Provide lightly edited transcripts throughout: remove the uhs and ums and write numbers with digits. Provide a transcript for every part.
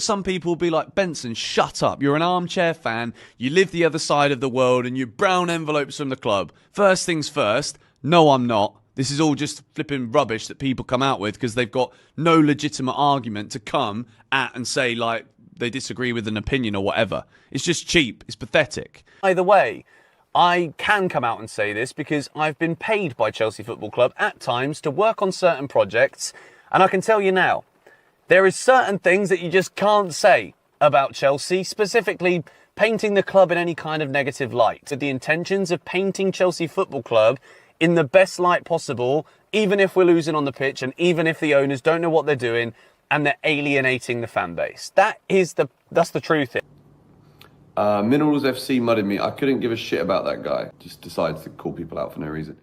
Some people will be like, Benson, shut up. You're an armchair fan. You live the other side of the world and you brown envelopes from the club. First things first. No, I'm not. This is all just flipping rubbish that people come out with because they've got no legitimate argument to come at and say, like, they disagree with an opinion or whatever. It's just cheap. It's pathetic. Either way, I can come out and say this because I've been paid by Chelsea Football Club at times to work on certain projects. And I can tell you now, there is certain things that you just can't say about Chelsea, specifically painting the club in any kind of negative light. With the intentions of painting Chelsea Football Club in the best light possible, even if we're losing on the pitch and even if the owners don't know what they're doing and they're alienating the fan base. That's the truth. Minerals FC mudded me. I couldn't give a shit about that guy. Just decided to call people out for no reason.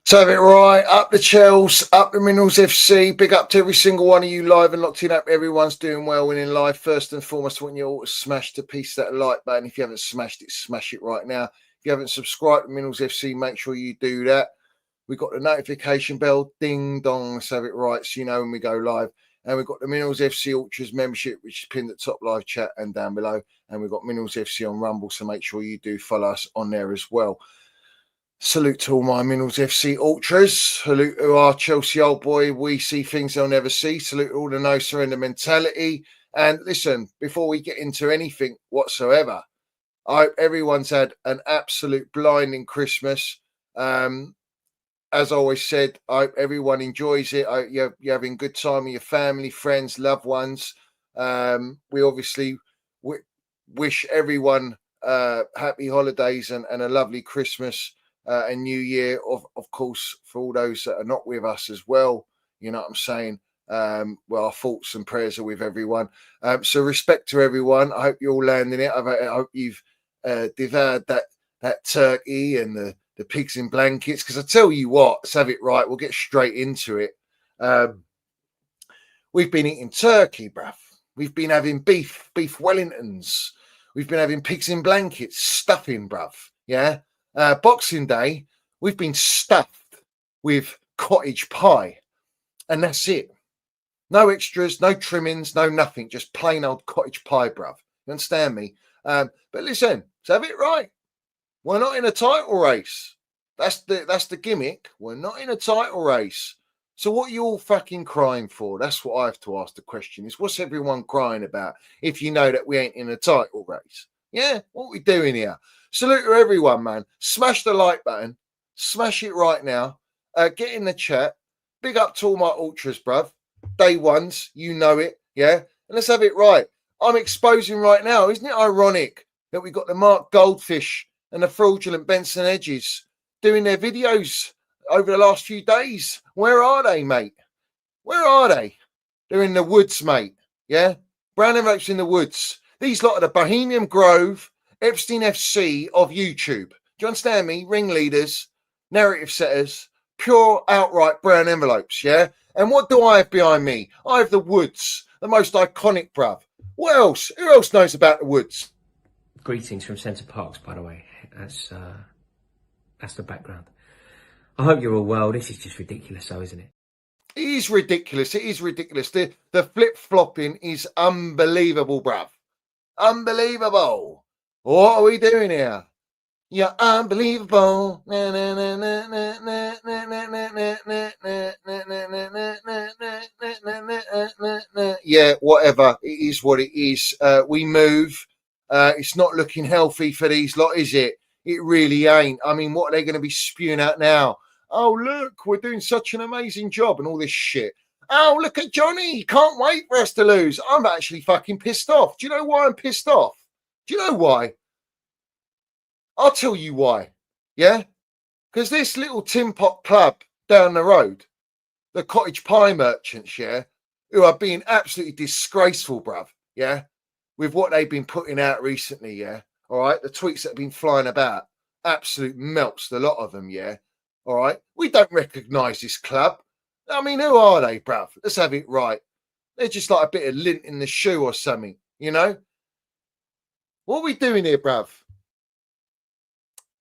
So have it right, up the Chels, up the Minerals FC, big up to every single one of you live and locked in up. Everyone's doing well, winning live. First and foremost, I want you all to smash the piece of that like button. If you haven't smashed it, smash it right now. If you haven't subscribed to Minerals FC, make sure you do that. We've got the notification bell, ding dong, let's have it right so you know when we go live. And we've got the Minerals FC Ultras membership, which is pinned at top live chat and down below. And we've got Minerals FC on Rumble, so make sure you do follow us on there as well. Salute to all my Minerals FC Ultras. Salute to our Chelsea old boy. We see things they'll never see. Salute to all the no surrender mentality. And listen, before we get into anything whatsoever, I hope everyone's had an absolute blinding Christmas. As I always said, I hope everyone enjoys it. You're having a good time with your family, friends, loved ones. We obviously wish everyone happy holidays and a lovely Christmas. And New Year, of course, for all those that are not with us as well. You know what I'm saying? Well, our thoughts and prayers are with everyone. So respect to everyone. I hope you're all landing it. I hope you've devoured that turkey and the pigs in blankets. Because I tell you what, let's have it right. We'll get straight into it. We've been eating turkey, bruv. We've been having beef Wellingtons. We've been having pigs in blankets, stuffing, bruv. Yeah. Boxing Day, we've been stuffed with cottage pie, and that's it. No extras, no trimmings, no nothing, just plain old cottage pie, bruv. You understand me? But listen, let's have it right. We're not in a title race. That's the gimmick. We're not in a title race. So what are you all fucking crying for? That's what I have to ask the question is, what's everyone crying about if you know that we ain't in a title race? Yeah, what are we doing here? Salute to everyone, man. Smash the like button. Smash it right now. Get in the chat. Big up to all my ultras, bruv. Day ones, you know it, yeah? And let's have it right. I'm exposing right now. Isn't it ironic that we got the Mark Goldfish and the fraudulent Benson Edges doing their videos over the last few days? Where are they, mate? Where are they? They're in the woods, mate, yeah? Brown envelopes in the woods. These lot are the Bohemian Grove, Epstein FC of YouTube. Do you understand me? Ringleaders, narrative setters, pure outright brown envelopes, yeah? And what do I have behind me? I have the woods, the most iconic, bruv. What else? Who else knows about the woods? Greetings from Centre Parks, by the way. That's the background. I hope you're all well. This is just ridiculous, though, isn't it? It is ridiculous. It is ridiculous. The flip-flopping is unbelievable, bruv. Unbelievable. What are we doing here? You're unbelievable. Yeah, whatever. It is what it is. We move. It's not looking healthy for these lot, is it? It really ain't. I mean, what are they going to be spewing out now? Oh, look, we're doing such an amazing job and all this shit. Oh, look at Johnny. Can't wait for us to lose. I'm actually fucking pissed off. Do you know why I'm pissed off? Do you know why? I'll tell you why. Yeah? Because this little tin pot club down the road, the cottage pie merchants, yeah, who are being absolutely disgraceful, bruv, yeah, with what they've been putting out recently, yeah, all right, the tweets that have been flying about, absolute melts, the lot of them, yeah, all right, we don't recognise this club. I mean, who are they, bruv? Let's have it right. They're just like a bit of lint in the shoe or something, you know? What are we doing here, bruv?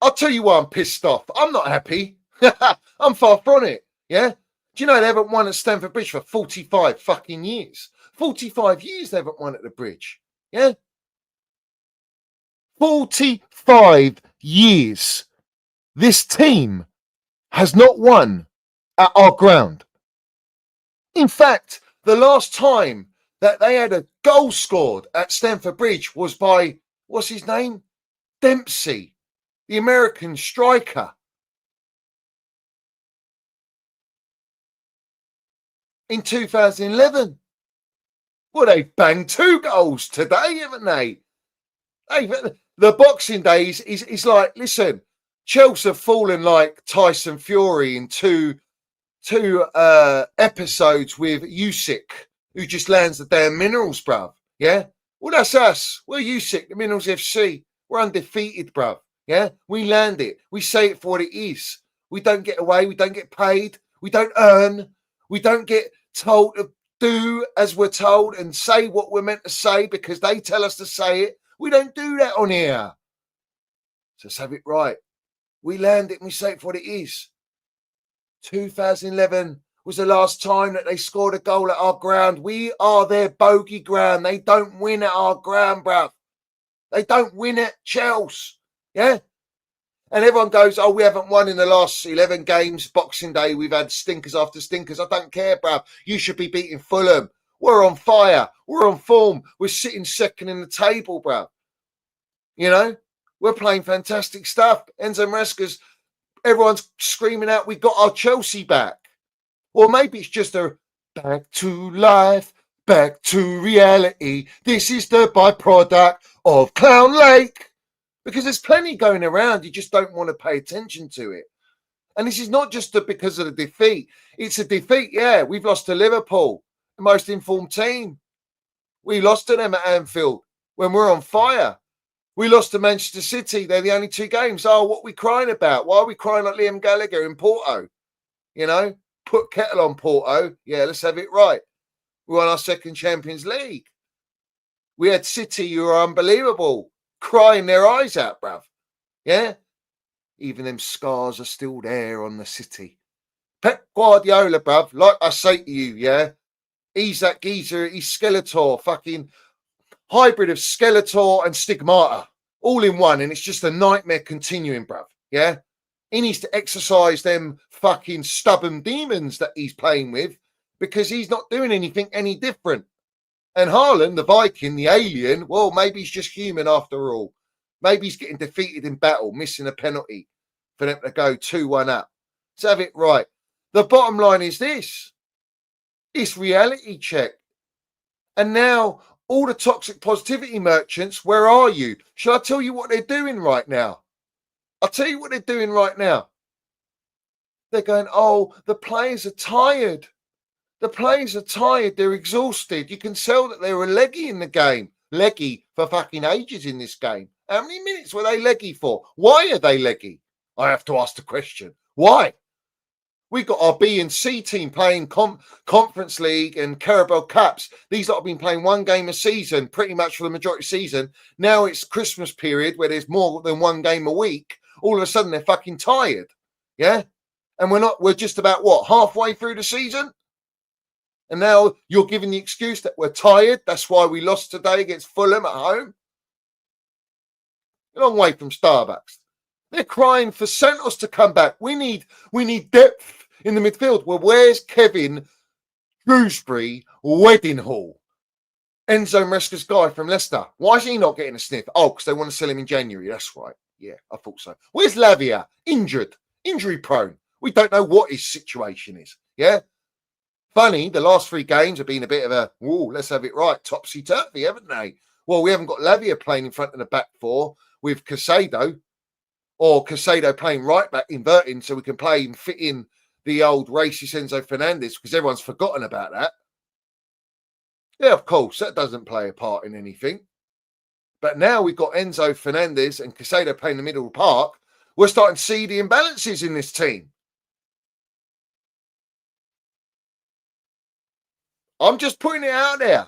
I'll tell you why I'm pissed off. I'm not happy. I'm far from it, yeah? Do you know they haven't won at Stamford Bridge for 45 fucking years? 45 years they haven't won at the Bridge, yeah? 45 years. This team has not won at our ground. In fact, the last time that they had a goal scored at Stamford Bridge was by, what's his name? Dempsey, the American striker. In 2011. Well, they banged 2 goals today, haven't they? The Boxing Day is like, listen, Chelsea have fallen like Tyson Fury in two episodes with Usyk, who just lands the damn minerals, bruv. Yeah? Well, that's us. We're Usyk, the Minerals FC. We're undefeated, bruv. Yeah? We land it. We say it for what it is. We don't get away. We don't get paid. We don't earn. We don't get told to do as we're told and say what we're meant to say because they tell us to say it. We don't do that on here. So let's have it right. We land it and we say it for what it is. 2011 was the last time that they scored a goal at our ground. We are their bogey ground. They don't win at our ground, bruv. They don't win at Chelsea. Yeah? And everyone goes, oh, we haven't won in the last 11 games. Boxing Day, we've had stinkers after stinkers. I don't care, bruv. You should be beating Fulham. We're on fire. We're on form. We're sitting second in the table, bruv. You know? We're playing fantastic stuff. Enzo Maresca's, everyone's screaming out, we got our Chelsea back. Well, maybe it's just a back to life, back to reality. This is the byproduct of Clown Lake. Because there's plenty going around. You just don't want to pay attention to it. And this is not just because of the defeat. It's a defeat, yeah. We've lost to Liverpool, the most informed team. We lost to them at Anfield when we're on fire. We lost to Manchester City. They're the only 2 games. Oh, what are we crying about? Why are we crying like Liam Gallagher in Porto? You know, put kettle on Porto. Yeah, let's have it right. We won our 2nd Champions League. We had City who are unbelievable, crying their eyes out, bruv. Yeah? Even them scars are still there on the City. Pep Guardiola, bruv, like I say to you, yeah? He's that geezer, he's Skeletor, fucking hybrid of Skeletor and Stigmata, all in one, and it's just a nightmare continuing, bruv, yeah? He needs to exercise them fucking stubborn demons that he's playing with because he's not doing anything any different. And Haaland, the Viking, the alien, well, maybe he's just human after all. Maybe he's getting defeated in battle, missing a penalty for them to go 2-1 up. Let's have it right. The bottom line is this. It's reality check. And now all the toxic positivity merchants, where are you? Shall I tell you what they're doing right now? I'll tell you what they're doing right now. They're going, oh, the players are tired. The players are tired. They're exhausted. You can tell that they were leggy in the game. Leggy for fucking ages in this game. How many minutes were they leggy for? Why are they leggy? I have to ask the question. Why? We got our B and C team playing Conference League and Carabao Cups. These lot have been playing 1 game a season, pretty much for the majority of the season. Now it's Christmas period where there's more than 1 game a week. All of a sudden they're fucking tired. Yeah? And we're just about what? Halfway through the season? And now you're giving the excuse that we're tired. That's why we lost today against Fulham at home. A long way from Starbucks. They're crying for Santos to come back. We need depth in the midfield. Well, where's Kevin Shrewsbury Wedding Hall? Enzo Maresca's guy from Leicester. Why is he not getting a sniff? Oh, because they want to sell him in January. That's right. Yeah, I thought so. Where's Lavia? Injured, injury prone. We don't know what his situation is. Yeah. Funny, the last 3 games have been a bit of a, let's have it right, topsy-turvy, haven't they? Well, we haven't got Lavia playing in front of the back 4 with Casado, or Casado playing right back, inverting, so we can play and fit in the old racist Enzo Fernandez, because everyone's forgotten about that. Yeah, of course, that doesn't play a part in anything. But now we've got Enzo Fernandez and Casado playing the middle of the park. We're starting to see the imbalances in this team. I'm just putting it out there.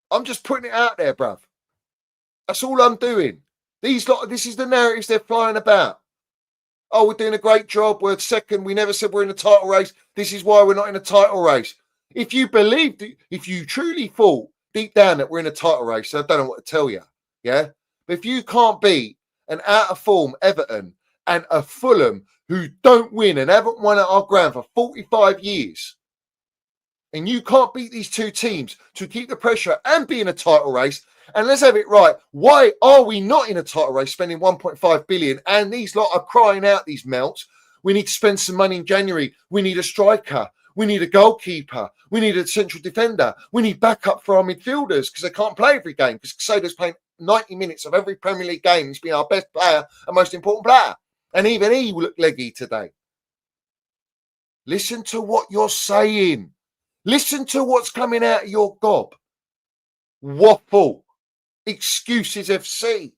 I'm just putting it out there, bruv. That's all I'm doing. This is the narratives they're flying about. Oh, we're doing a great job. We're second. We never said we're in a title race. This is why we're not in a title race. If you believed, if you truly thought deep down that we're in a title race, I don't know what to tell you. Yeah. But if you can't beat an out of form Everton and a Fulham who don't win and haven't won at our ground for 45 years, and you can't beat these 2 teams to keep the pressure and be in a title race, and let's have it right, why are we not in a title race spending 1.5 billion and these lot are crying out, these melts? We need to spend some money in January. We need a striker. We need a goalkeeper. We need a central defender. We need backup for our midfielders because they can't play every game because Casado's playing 90 minutes of every Premier League game. He's been our best player and most important player. And even he looked leggy today. Listen to what you're saying. Listen to what's coming out of your gob. Waffle. Excuses FC.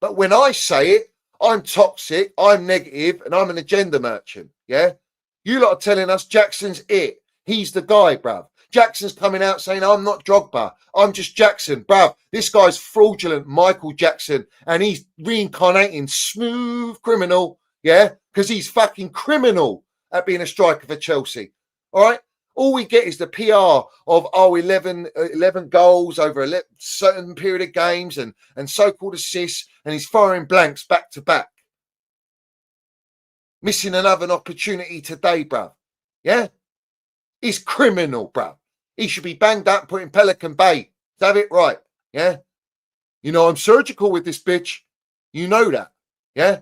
But when I say it, I'm toxic, I'm negative, and I'm an agenda merchant. Yeah? You lot are telling us Jackson's it. He's the guy, bruv. Jackson's coming out saying, I'm not Drogba. I'm just Jackson. Bruv, this guy's fraudulent Michael Jackson, and he's reincarnating smooth criminal, yeah? Because he's fucking criminal at being a striker for Chelsea. All right? All we get is the PR of, 11 goals over a certain period of games and so-called assists, and he's firing blanks back to back. Missing another opportunity today, bruv. Yeah? He's criminal, bruv. He should be banged up and put in Pelican Bay. Have it right. Yeah? You know, I'm surgical with this bitch. You know that. Yeah?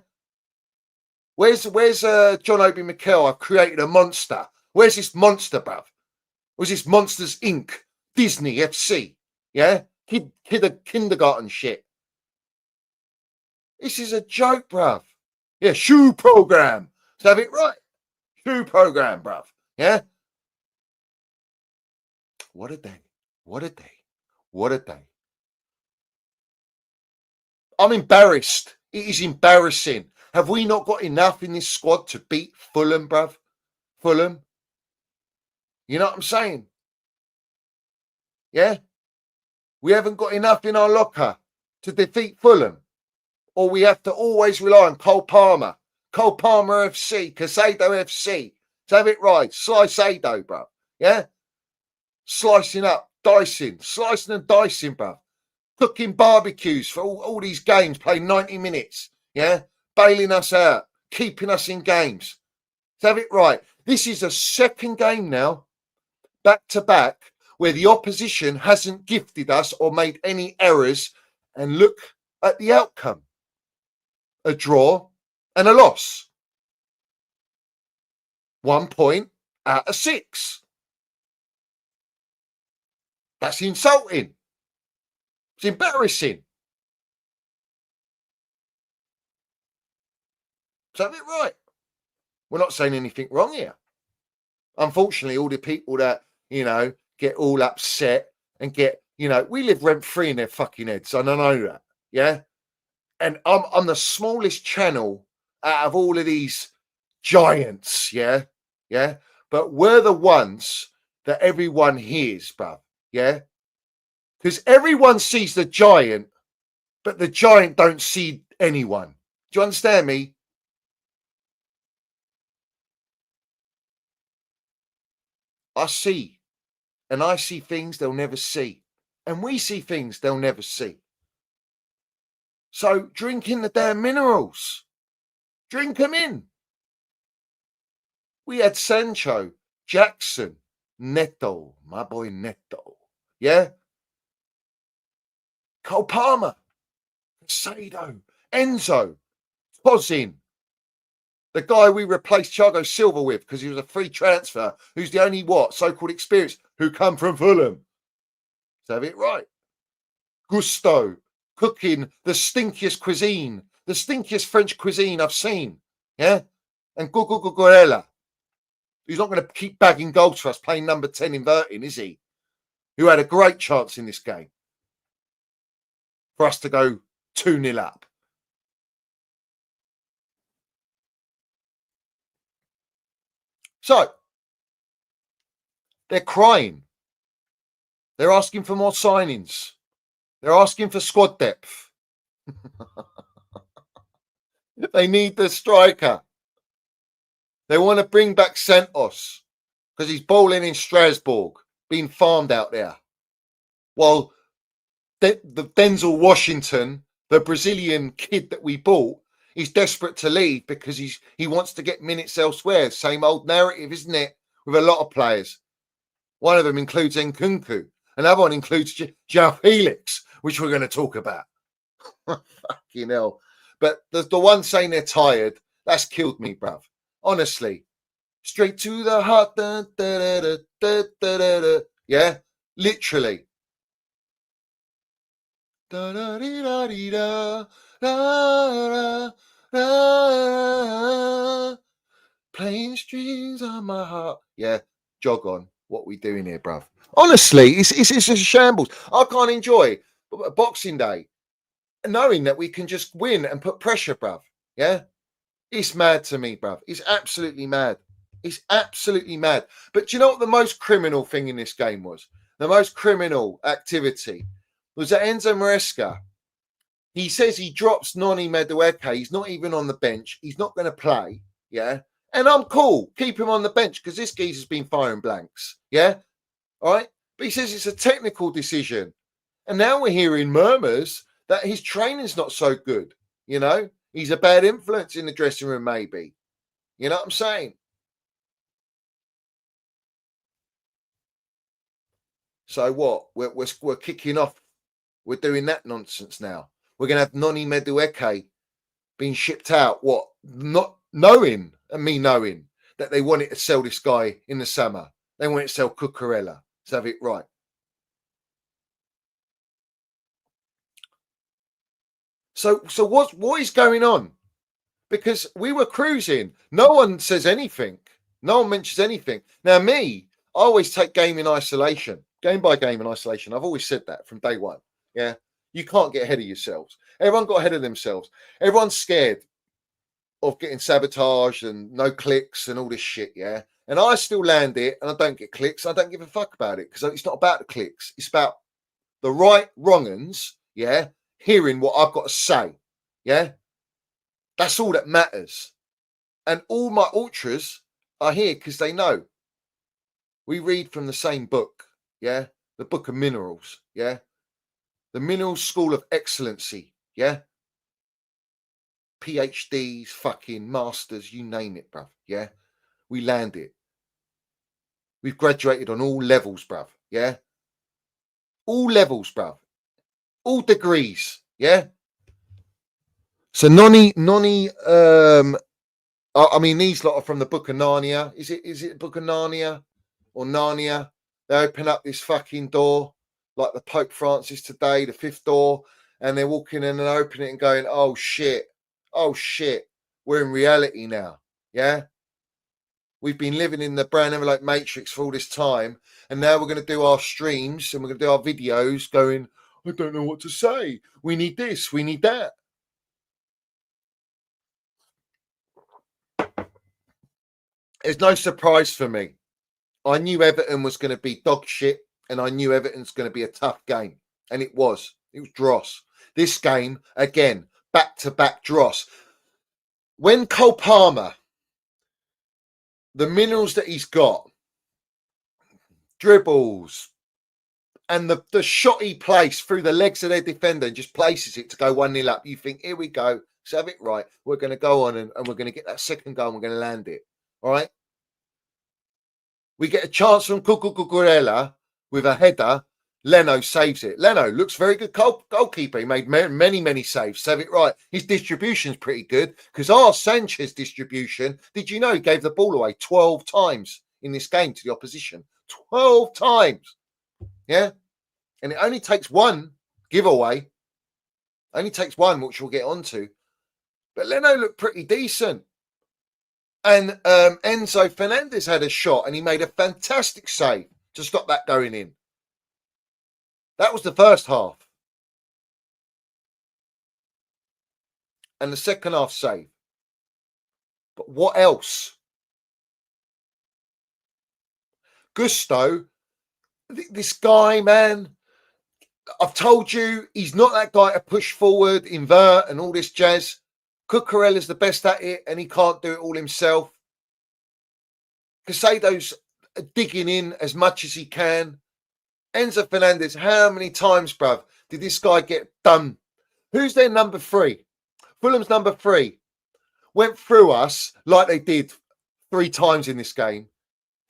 Where's John Obi Mikel? I've created a monster. Where's this monster, bruv? Where's this Monsters Inc? Disney FC? Yeah? Kindergarten shit. This is a joke, bruv. Yeah, shoe program. So have it right. Shoe program, bruv. Yeah? What a day. What a day. What a day. I'm embarrassed. It is embarrassing. Have we not got enough in this squad to beat Fulham, bruv? Fulham? You know what I'm saying? Yeah? We haven't got enough in our locker to defeat Fulham. Or we have to always rely on Cole Palmer. Cole Palmer FC, Casado FC. So have it right. Sliceado, bruv. Yeah? Slicing up, dicing, slicing and dicing, bruv. Cooking barbecues for all these games, playing 90 minutes. Yeah? Bailing us out, keeping us in games. So have it right. This is a second game now, back to back, where the opposition hasn't gifted us or made any errors. And look at the outcome. A draw and a loss. 1 point out of 6. That's insulting. It's embarrassing. So have it right. We're not saying anything wrong here. Unfortunately, all the people that, get all upset and we live rent-free in their fucking heads. I don't know that. Yeah? And I'm the smallest channel out of all of these giants. Yeah? Yeah? But we're the ones that everyone hears, bruv. Yeah? Because everyone sees the giant, but the giant don't see anyone. Do you understand me? I see things they'll never see. And we see things they'll never see. So drink in the damn minerals. Drink them in. We had Sancho, Jackson, Neto, my boy Neto. Yeah? Cole Palmer, Casado, Enzo, Tozin, the guy we replaced Thiago Silva with because he was a free transfer, who's the only so-called experience who come from Fulham. Let's have it right. Gusto, cooking the stinkiest cuisine, the stinkiest French cuisine I've seen. Yeah? And Gugurella, who's not going to keep bagging goals for us playing number 10 inverting, is he? Who had a great chance in this game for us to go 2-0 up. So, they're crying. They're asking for more signings. They're asking for squad depth. They need the striker. They want to bring back Santos because he's bowling in Strasbourg, being farmed out there. While the Denzel Washington, the Brazilian kid that we bought, is desperate to leave because he wants to get minutes elsewhere. Same old narrative, isn't it? With a lot of players. One of them includes Nkunku. Another one includes João Felix, which we're going to talk about. Fucking hell. But the one saying they're tired, that's killed me, bruv. Honestly. Straight to the heart. Da, da, da, da, da, da, da. Yeah? Literally. Da, da, da, da, da, da, da, playing strings on my heart. Yeah, jog on. What we doing here, bruv? Honestly, it's a shambles. I can't enjoy Boxing Day knowing that we can just win and put pressure, bruv. Yeah? It's mad to me, bruv. It's absolutely mad. It's absolutely mad. But do you know what the most criminal thing in this game was? The most criminal activity was that Enzo Maresca, he says he drops Noni Madueke. He's not even on the bench. He's not going to play. Yeah? And I'm cool. Keep him on the bench because this geezer's been firing blanks. Yeah? All right? But he says it's a technical decision. And now we're hearing murmurs that his training's not so good. You know? He's a bad influence in the dressing room, maybe. You know what I'm saying? So what? We're kicking off. We're doing that nonsense now. We're going to have Noni Madueke being shipped out. What? Not knowing, and me knowing, that they wanted to sell this guy in the summer. They wanted to sell Cucurella. Let's have it right. So what is going on? Because we were cruising. No one says anything. No one mentions anything. Now, me, I always take game in isolation. Game by game in isolation. I've always said that from day one. Yeah. You can't get ahead of yourselves. Everyone got ahead of themselves. Everyone's scared of getting sabotaged and no clicks and all this shit. Yeah. And I still land it and I don't get clicks. I don't give a fuck about it because it's not about the clicks. It's about the right wrong-uns. Yeah. Hearing what I've got to say. Yeah. That's all that matters. And all my ultras are here because they know. We read from the same book. Yeah. The Book of Minerals. Yeah. The Minerals School of Excellency. Yeah. PhDs, fucking masters, you name it, bruv. Yeah. We land it. We've graduated on all levels, bruv. Yeah. All levels, bruv. All degrees. Yeah. So Noni, I mean, these lot are from the Book of Narnia. Is it Book of Narnia or Narnia? They open up this fucking door like the Pope Francis today, the fifth door, and they're walking in and opening it and going, oh shit, we're in reality now. Yeah. We've been living in the brown envelope matrix for all this time, and now we're going to do our streams and we're going to do our videos going, I don't know what to say. We need this, we need that. It's no surprise for me. I knew Everton was going to be dog shit, and I knew Everton's going to be a tough game. And it was. It was dross. This game, again, back-to-back dross. When Cole Palmer, the minerals that he's got, dribbles, and the shot he placed through the legs of their defender and just places it to go 1-0 up, you think, here we go. Let's have it right. We're going to go on and we're going to get that second goal and we're going to land it. All right? We get a chance from Cucurella with a header Leno saves it. Leno looks very good goalkeeper. He made many saves. Save it right. His distribution's pretty good because our Sanchez distribution, did you know he gave the ball away 12 times in this game to the opposition? 12 times. Yeah. And it only takes one giveaway. Only takes one, which we'll get onto. But Leno looked pretty decent. And Enzo Fernandez had a shot and he made a fantastic save to stop that going in. That was the first half. And the second half save. But what else? Gusto, this guy, man, I've told you, he's not that guy to push forward, invert, and all this jazz. Cucurella's the best at it, and he can't do it all himself. Casado's digging in as much as he can. Enzo Fernandez, how many times, bruv, did this guy get done? Who's their number 3? Fulham's number 3 went through us like they did 3 times in this game.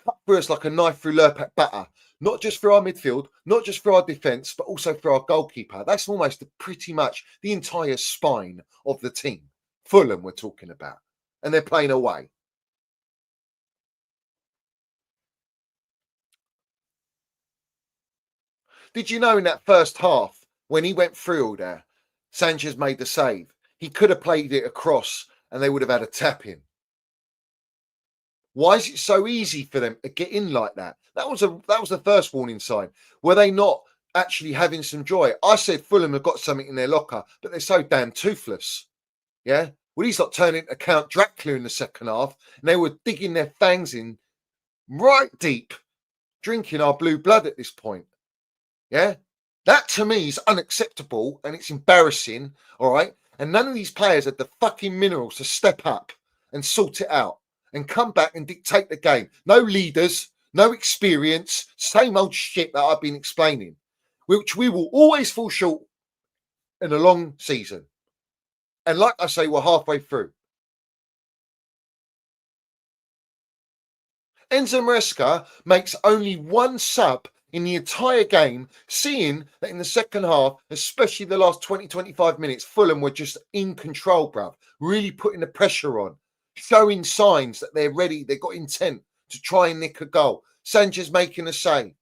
Cut through us like a knife through Lurpak butter. Not just for our midfield, not just for our defence, but also for our goalkeeper. That's almost pretty much the entire spine of the team. Fulham we're talking about. And they're playing away. Did you know in that first half, when he went through all there, Sanchez made the save. He could have played it across and they would have had a tap in. Why is it so easy for them to get in like that? That was the first warning sign. Were they not actually having some joy? I said Fulham have got something in their locker, but they're so damn toothless. Yeah? Well, he's not turning into Count Dracula in the second half, and they were digging their fangs in right deep, drinking our blue blood at this point. Yeah? That to me is unacceptable and it's embarrassing, all right? And none of these players had the fucking minerals to step up and sort it out and come back and dictate the game. No leaders, no experience, same old shit that I've been explaining, which we will always fall short in a long season. And like I say, we're halfway through. Enzo Maresca makes only one sub in the entire game, seeing that in the second half, especially the last 20-25 minutes, Fulham were just in control, bruv. Really putting the pressure on, showing signs that they're ready, they've got intent to try and nick a goal. Sanchez making a save.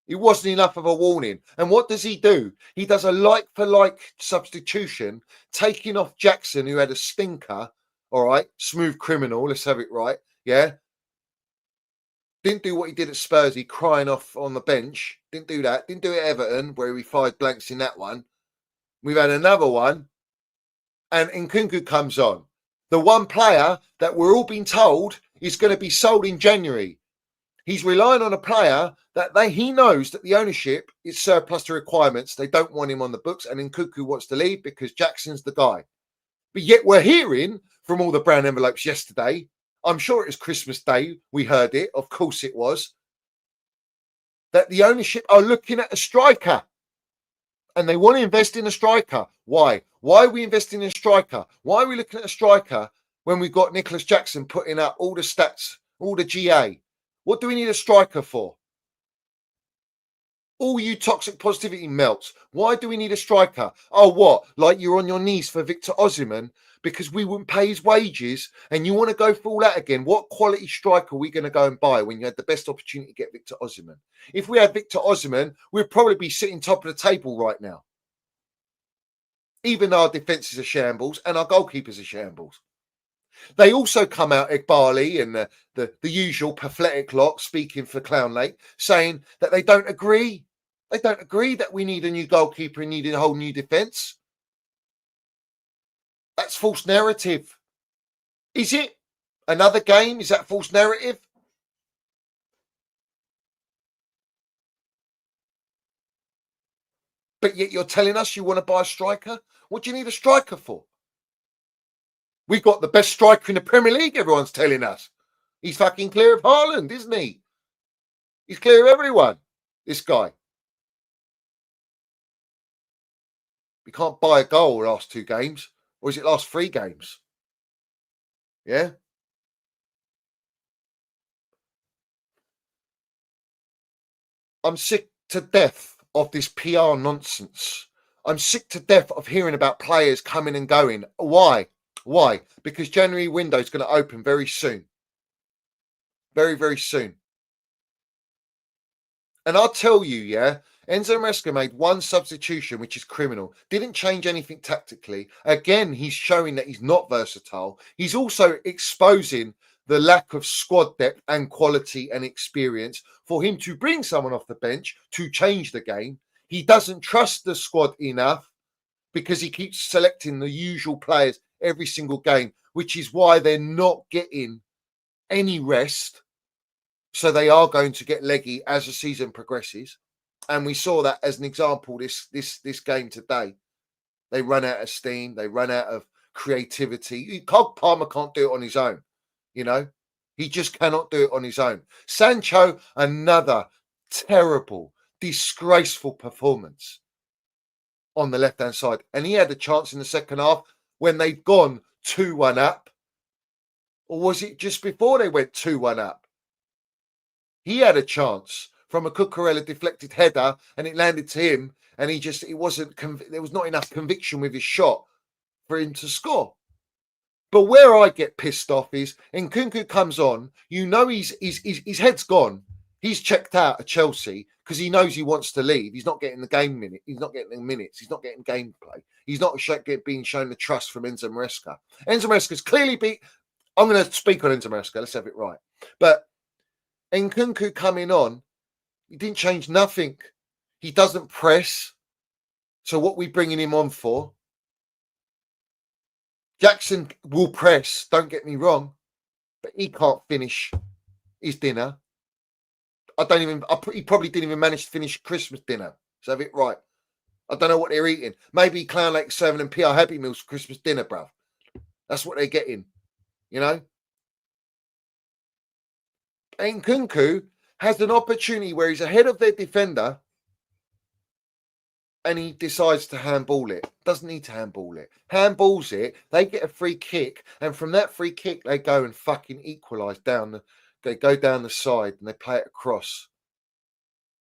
It wasn't enough of a warning. And what does he do? He does a like-for-like substitution, taking off Jackson, who had a stinker, all right, smooth criminal, let's have it right, yeah? Didn't do what he did at Spurs, he crying off on the bench. Didn't do that. Didn't do it at Everton, where we 5 blanks in that one. We've had another one, and Nkunku comes on. The one player that we're all being told is going to be sold in January. He's relying on a player that he knows that the ownership is surplus to requirements. They don't want him on the books, and Nkunku wants to leave because Jackson's the guy. But yet we're hearing from all the brown envelopes yesterday, I'm sure it was Christmas Day, we heard it, of course it was, that the ownership are looking at a striker and they want to invest in a striker. Why? Why are we investing in a striker? Why are we looking at a striker when we've got Nicholas Jackson putting out all the stats, all the GA? What do we need a striker for? All you toxic positivity melts. Why do we need a striker? Oh, what? Like you're on your knees for Victor Osimhen because we wouldn't pay his wages and you want to go for all that again? What quality striker are we going to go and buy when you had the best opportunity to get Victor Osimhen? If we had Victor Osimhen, we'd probably be sitting top of the table right now. Even though our defence is a shambles and our goalkeeper's a shambles. They also come out, Igbali and the usual pathetic lot, speaking for Clown Lake, saying that they don't agree. They don't agree that we need a new goalkeeper and need a whole new defence. That's false narrative. Is it? Another game? Is that false narrative? But yet you're telling us you want to buy a striker? What do you need a striker for? We got the best striker in the Premier League, everyone's telling us. He's fucking clear of Haaland, isn't he? He's clear of everyone, this guy. We can't buy a goal last 2 games. Or is it last 3 games? Yeah? I'm sick to death of this PR nonsense. I'm sick to death of hearing about players coming and going. Why? Why? Because January window is going to open very soon. Very, very soon. And I'll tell you, yeah, Enzo Maresca made one substitution, which is criminal. Didn't change anything tactically. Again, he's showing that he's not versatile. He's also exposing the lack of squad depth and quality and experience for him to bring someone off the bench to change the game. He doesn't trust the squad enough because he keeps selecting the usual players every single game, which is why they're not getting any rest. So they are going to get leggy as the season progresses. And we saw that as an example this game today. They run out of steam. They run out of creativity. Cole Palmer can't do it on his own. You know, he just cannot do it on his own. Sancho, another terrible, disgraceful performance on the left-hand side. And he had a chance in the second half when they'd gone 2-1 up. Or was it just before they went 2-1 up? He had a chance from a Cucurella deflected header and it landed to him. And there was not enough conviction with his shot for him to score. But where I get pissed off is Nkunku comes on, you know, his head's gone. He's checked out of Chelsea because he knows he wants to leave. He's not getting the game minute. He's not getting the minutes. He's not getting gameplay. He's not being shown the trust from Enzo Maresca. Enzo Maresca's clearly I'm going to speak on Enzo Maresca. Let's have it right. But Nkunku coming on, he didn't change nothing. He doesn't press. So what we bringing him on for? Jackson will press, don't get me wrong, but he can't finish his dinner. He probably didn't even manage to finish Christmas dinner. So have it right. I don't know what they're eating. Maybe Clown Lake serving them PR Happy Meals for Christmas dinner, bruv. That's what they're getting, you know? Nkunku has an opportunity where he's ahead of their defender and he decides to handball it. Doesn't need to handball it. Handballs it. They get a free kick. And from that free kick, they go and fucking equalise they go down the side and they play it across.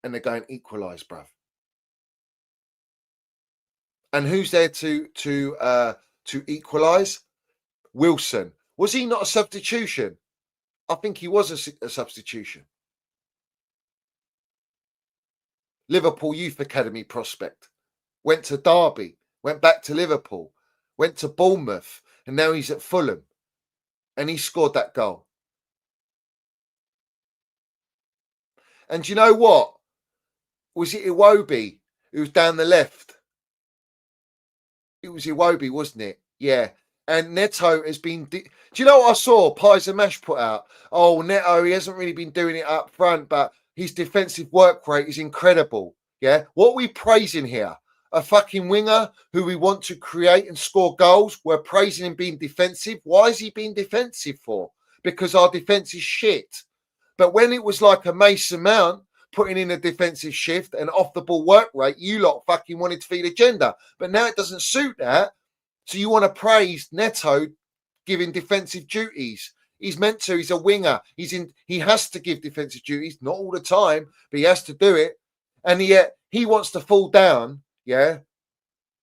And they go and equalise, bruv. And who's there to equalise? Wilson. Was he not a substitution? I think he was a substitution. Liverpool Youth Academy prospect. Went to Derby, went back to Liverpool, went to Bournemouth, and now he's at Fulham. And he scored that goal. And do you know what? Was it Iwobi who was down the left? It was Iwobi, wasn't it? Yeah. And Neto has been... Do you know what I saw? Pies and Mash put out. Oh, Neto, he hasn't really been doing it up front, but his defensive work rate is incredible. Yeah. What are we praising here? A fucking winger who we want to create and score goals. We're praising him being defensive. Why is he being defensive for? Because our defense is shit. But when it was like a Mason Mount putting in a defensive shift and off the ball work rate, you lot fucking wanted to feed agenda. But now it doesn't suit that. So you want to praise Neto giving defensive duties. He's meant to. He's a winger. He has to give defensive duties, not all the time, but he has to do it. And yet he wants to fall down, yeah,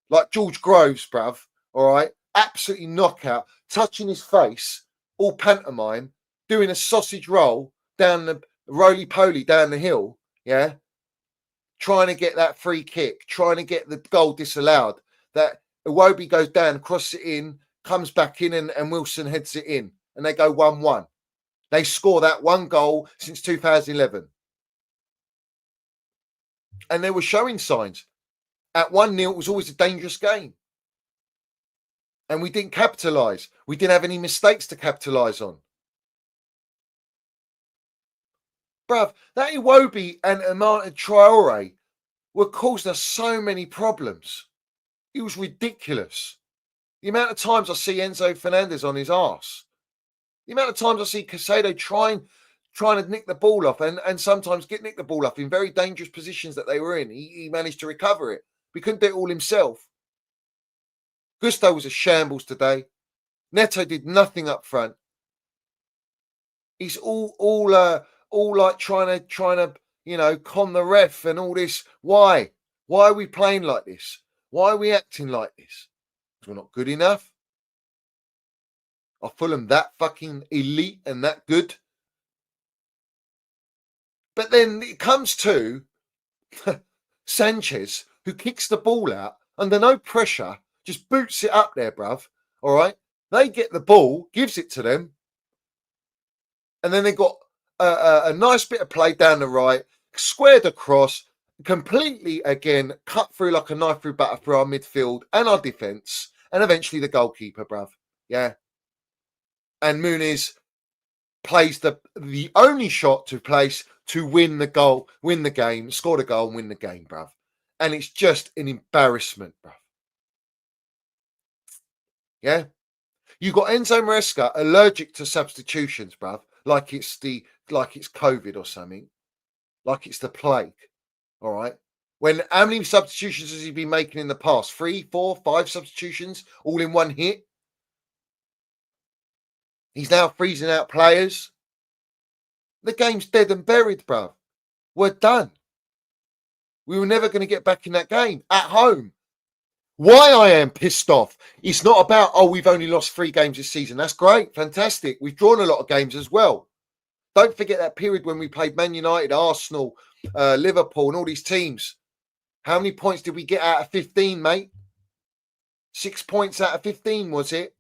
like George Groves, bruv. All right, absolutely knockout, touching his face, all pantomime, doing a sausage roll down the roly-poly down the hill, yeah, trying to get that free kick, trying to get the goal disallowed. That Iwobi goes down, crosses it in, comes back in, and Wilson heads it in, and they go 1-1. They score that one goal since 2011. And they were showing signs. At 1-0, it was always a dangerous game. And we didn't capitalise. We didn't have any mistakes to capitalise on. Bruv, that Iwobi and Amata Traore were causing us so many problems. It was ridiculous. The amount of times I see Enzo Fernandez on his arse. The amount of times I see Casado trying to nick the ball off and sometimes nick the ball off in very dangerous positions that they were in. He managed to recover it. We couldn't do it all himself. Gusto was a shambles today. Neto did nothing up front. He's all like trying to con the ref and all this. Why? Why are we playing like this? Why are we acting like this? Because we're not good enough. Are Fulham that fucking elite and that good? But then it comes to Sanchez, who kicks the ball out under no pressure, just boots it up there, bruv. All right? They get the ball, gives it to them, and then they got a nice bit of play down the right, squared across, completely, again, cut through like a knife through butter for our midfield and our defence, and eventually the goalkeeper, bruv. Yeah. And Muniz plays the only shot to place to win the goal, win the game, score the goal and win the game, bruv. And it's just an embarrassment, bruv. Yeah? You got Enzo Maresca allergic to substitutions, bruv, like it's COVID or something, like it's the plague. All right. How many substitutions has he been making in the past? 3, 4, 5 substitutions all in one hit? He's now freezing out players. The game's dead and buried, bruv. We're done. We were never going to get back in that game at home. Why I am pissed off, it's not about, we've only lost 3 games this season. That's great. Fantastic. We've drawn a lot of games as well. Don't forget that period when we played Man United, Arsenal, Liverpool and all these teams. How many points did we get out of 15, mate? 6 points out of 15, was it?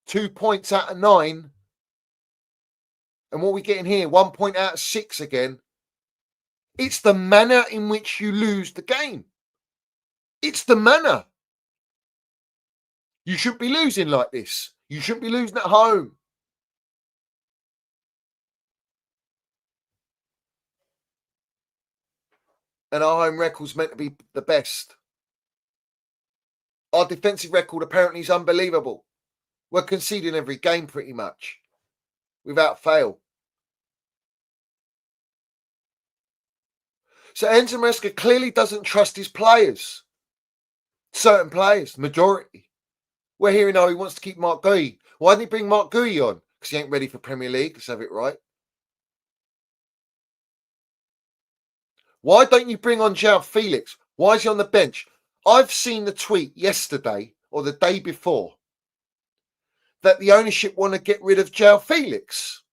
2 points out of 9. And what are we getting here? 1 point out of 6 again. It's the manner in which you lose the game. It's the manner. You shouldn't be losing like this. You shouldn't be losing at home. And our home record's meant to be the best. Our defensive record apparently is unbelievable. We're conceding every game pretty much, without fail. So Enzo Maresca clearly doesn't trust his players. Certain players, majority. We're hearing, he wants to keep Mark Guehi. Why didn't he bring Mark Guehi on? Because he ain't ready for Premier League. Let's have it right. Why don't you bring on João Felix? Why is he on the bench? I've seen the tweet yesterday or the day before that the ownership want to get rid of João Felix.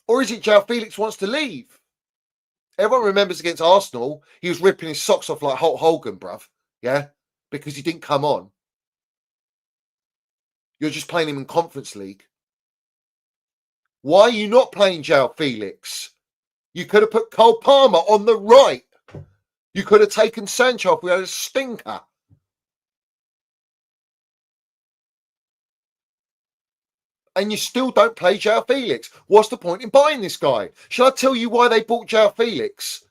Or is it João Felix wants to leave? Everyone remembers against Arsenal, he was ripping his socks off like Hulk Hogan, bruv. Yeah? Because he didn't come on. You're just playing him in Conference League. Why are you not playing João Felix? You could have put Cole Palmer on the right. You could have taken Sancho if we had a stinker. And you still don't play João Felix. What's the point in buying this guy? Shall I tell you why they bought João Felix?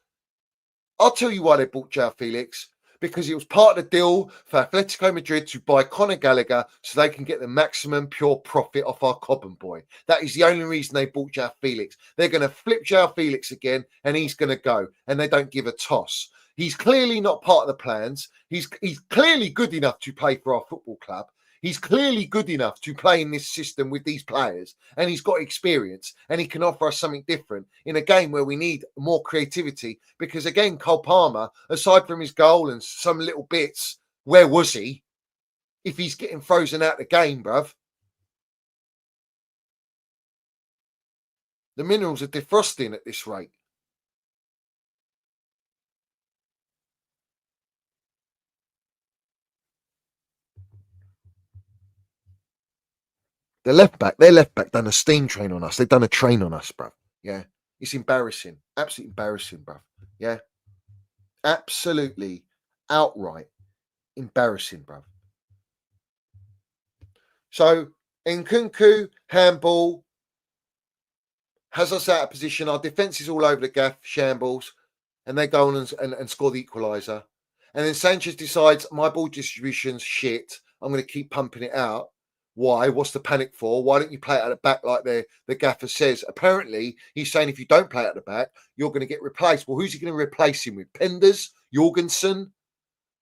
I'll tell you why they bought João Felix. Because it was part of the deal for Atletico Madrid to buy Conor Gallagher so they can get the maximum pure profit off our Cobham boy. That is the only reason they bought João Felix. They're going to flip João Felix again and he's going to go. And they don't give a toss. He's clearly not part of the plans. He's clearly good enough to play for our football club. He's clearly good enough to play in this system with these players, and he's got experience, and he can offer us something different in a game where we need more creativity. Because again, Cole Palmer, aside from his goal and some little bits, where was he? If he's getting frozen out the game, bruv. The minerals are defrosting at this rate. Their left back done a steam train on us. They've done a train on us, bruv. Yeah. It's embarrassing. Absolutely embarrassing, bruv. Yeah. Absolutely outright embarrassing, bruv. So, Nkunku, handball, has us out of position. Our defence is all over the gaff, shambles, and they go on and score the equaliser. And then Sanchez decides, my ball distribution's shit. I'm going to keep pumping it out. Why? What's the panic for? Why don't you play it at the back like the gaffer says? Apparently, he's saying if you don't play at the back, you're going to get replaced. Well, who's he going to replace him with? Penders? Jorgensen?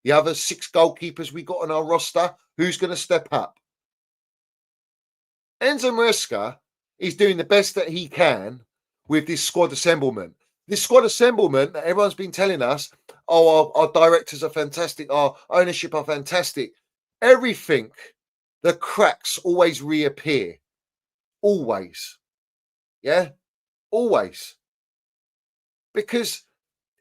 The other 6 goalkeepers we got on our roster? Who's going to step up? Enzo Maresca is doing the best that he can with this squad assemblement. This squad assemblement that everyone's been telling us, oh, our directors are fantastic, our ownership are fantastic. Everything, the cracks always reappear. Always. Yeah? Always. Because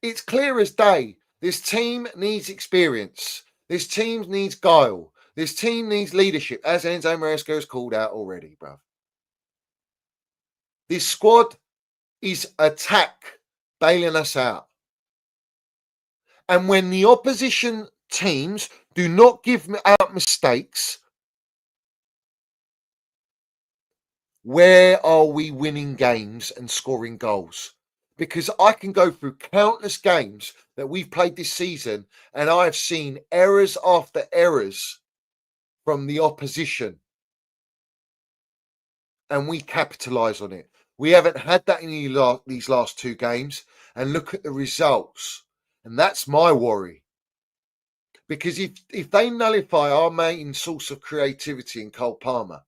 it's clear as day. This team needs experience. This team needs guile. This team needs leadership, as Enzo Maresca has called out already, bruv. This squad is attack bailing us out. And when the opposition teams do not give out mistakes, where are we winning games and scoring goals? Because I can go through countless games that we've played this season and I have seen errors after errors from the opposition. And we capitalise on it. We haven't had that in these last two games. And look at the results. And that's my worry. Because if they nullify our main source of creativity in Cole Palmer,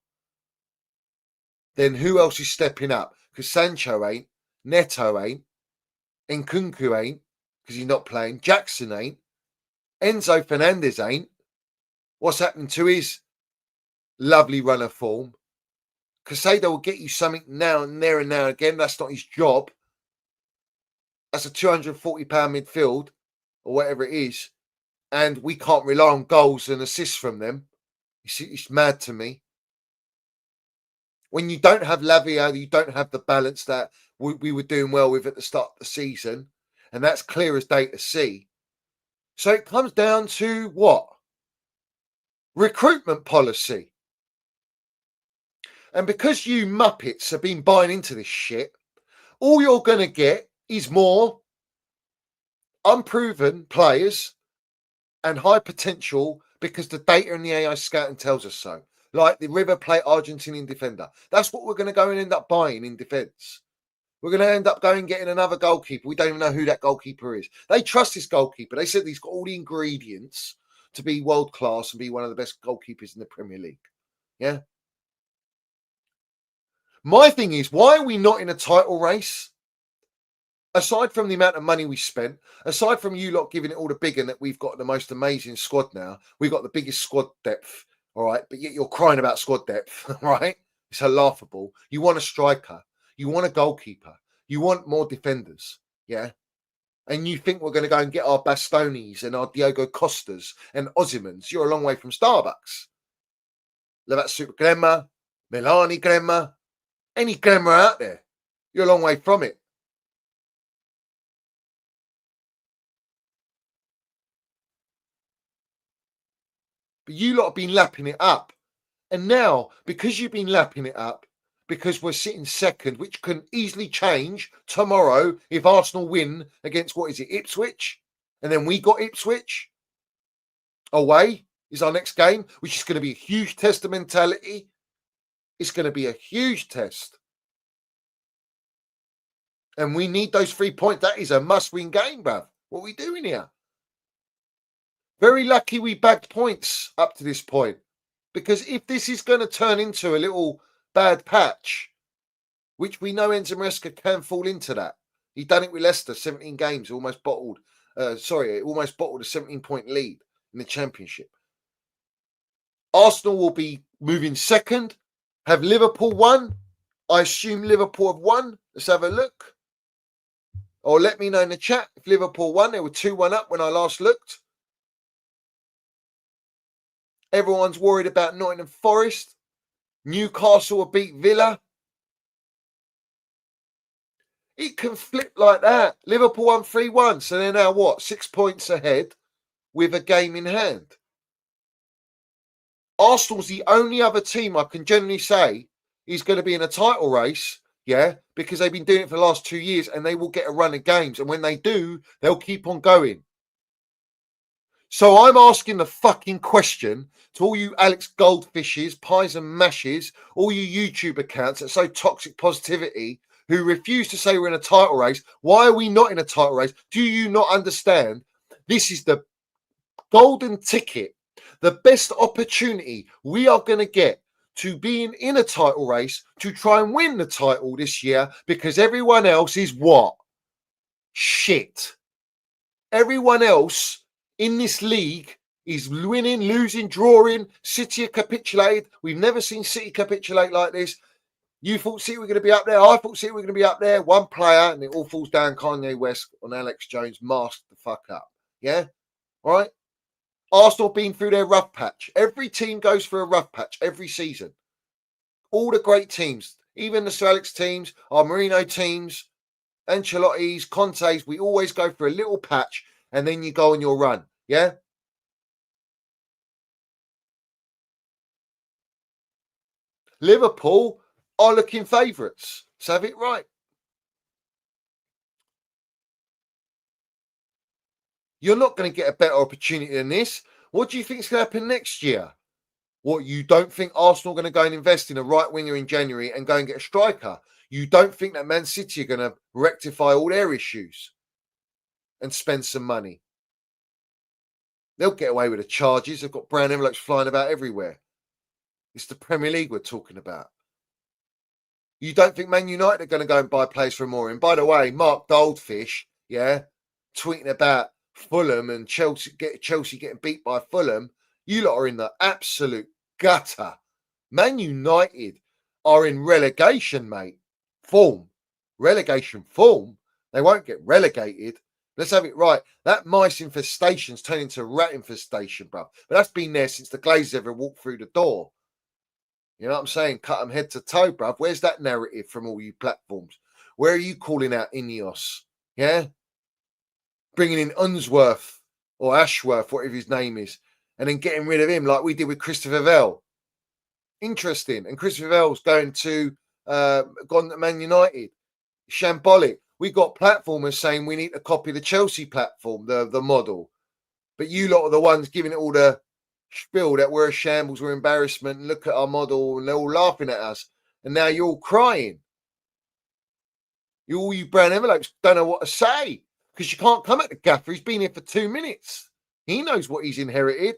then who else is stepping up? Because Sancho ain't, Neto ain't, Nkunku ain't, because he's not playing, Jackson ain't, Enzo Fernandez ain't. What's happening to his lovely run of form? Casado will get you something now and there and now again. That's not his job. That's a £240 midfield or whatever it is. And we can't rely on goals and assists from them. It's mad to me. When you don't have Lavia, you don't have the balance that we were doing well with at the start of the season. And that's clear as day to see. So it comes down to what? Recruitment policy. And because you muppets have been buying into this shit, all you're going to get is more unproven players and high potential because the data and the AI scouting tells us so. Like the River Plate Argentinian defender. That's what we're going to go and end up buying in defence. We're going to end up going and getting another goalkeeper. We don't even know who that goalkeeper is. They trust this goalkeeper. They said he's got all the ingredients to be world class and be one of the best goalkeepers in the Premier League. Yeah. My thing is, why are we not in a title race? Aside from the amount of money we spent, aside from you lot giving it all the big and that we've got the most amazing squad now, we've got the biggest squad depth, all right? But yet you're crying about squad depth, right? It's so laughable. You want a striker. You want a goalkeeper. You want more defenders, yeah? And you think we're going to go and get our Bastonis and our Diogo Costas and Osimhen's. You're a long way from Starbucks. Levat Super Crema, Milani Crema, any Crema out there. You're a long way from it. But you lot have been lapping it up. And now, because you've been lapping it up, because we're sitting second, which can easily change tomorrow if Arsenal win against, what is it, Ipswich? And then we got Ipswich away is our next game, which is going to be a huge test of mentality. It's going to be a huge test. And we need those 3 points. That is a must-win game, bruv. What are we doing here? Very lucky we bagged points up to this point. Because if this is going to turn into a little bad patch, which we know Enzo Maresca can fall into that. He done it with Leicester, 17 games, almost bottled a 17-point lead in the Championship. Arsenal will be moving second. Have Liverpool won? I assume Liverpool have won. Let's have a look. Or let me know in the chat if Liverpool won. They were 2-1 up when I last looked. Everyone's worried about Nottingham Forest. Newcastle will beat Villa. It can flip like that. Liverpool won 3-1. So they're now what? 6 points ahead with a game in hand. Arsenal's the only other team I can generally say is going to be in a title race, yeah, because they've been doing it for the last 2 years and they will get a run of games. And when they do, they'll keep on going. So I'm asking the fucking question to all you Alex Goldfishes, pies and mashes, all you YouTube accounts that so toxic positivity who refuse to say we're in a title race. Why are we not in a title race? Do you not understand? This is the golden ticket, the best opportunity we are going to get to being in a title race to try and win the title this year, because everyone else is what? Shit. Everyone else in this league is winning, losing, drawing. City have capitulated. We've never seen City capitulate like this. You thought City were going to be up there. I thought City were going to be up there. One player, and it all falls down Kanye West on Alex Jones. Masked the fuck up. Yeah? All right? Arsenal been through their rough patch. Every team goes through a rough patch every season. All the great teams, even the Sir Alex teams, our Marino teams, Ancelotti's, Conte's, we always go through a little patch and then you go on your run. Yeah? Liverpool are looking favourites. So have it right. You're not going to get a better opportunity than this. What do you think is going to happen next year? What, you don't think Arsenal are going to go and invest in a right winger in January and go and get a striker? You don't think that Man City are going to rectify all their issues and spend some money? They'll get away with the charges. They've got brown envelopes flying about everywhere. It's the Premier League we're talking about. You don't think Man United are going to go and buy players for more? And by the way, Mark Goldfish, yeah, tweeting about Fulham and Chelsea getting beat by Fulham. You lot are in the absolute gutter. Man United are in relegation, mate. Form. Relegation form. They won't get relegated. Let's have it right. That mice infestation's turned into rat infestation, bro. But that's been there since the Glazers ever walked through the door. You know what I'm saying? Cut them head to toe, bruv. Where's that narrative from all you platforms? Where are you calling out Ineos? Yeah? Bringing in Unsworth or Ashworth, whatever his name is, and then getting rid of him like we did with Christopher Vell. Interesting. And Christopher Vell's gone to Man United. Shambolic. We got platformers saying we need to copy the Chelsea platform, the model. But you lot are the ones giving it all the spiel that we're a shambles, we're embarrassment, look at our model, and they're all laughing at us. And now you're all crying. You brown envelopes don't know what to say because you can't come at the gaffer. He's been here for 2 minutes. He knows what he's inherited,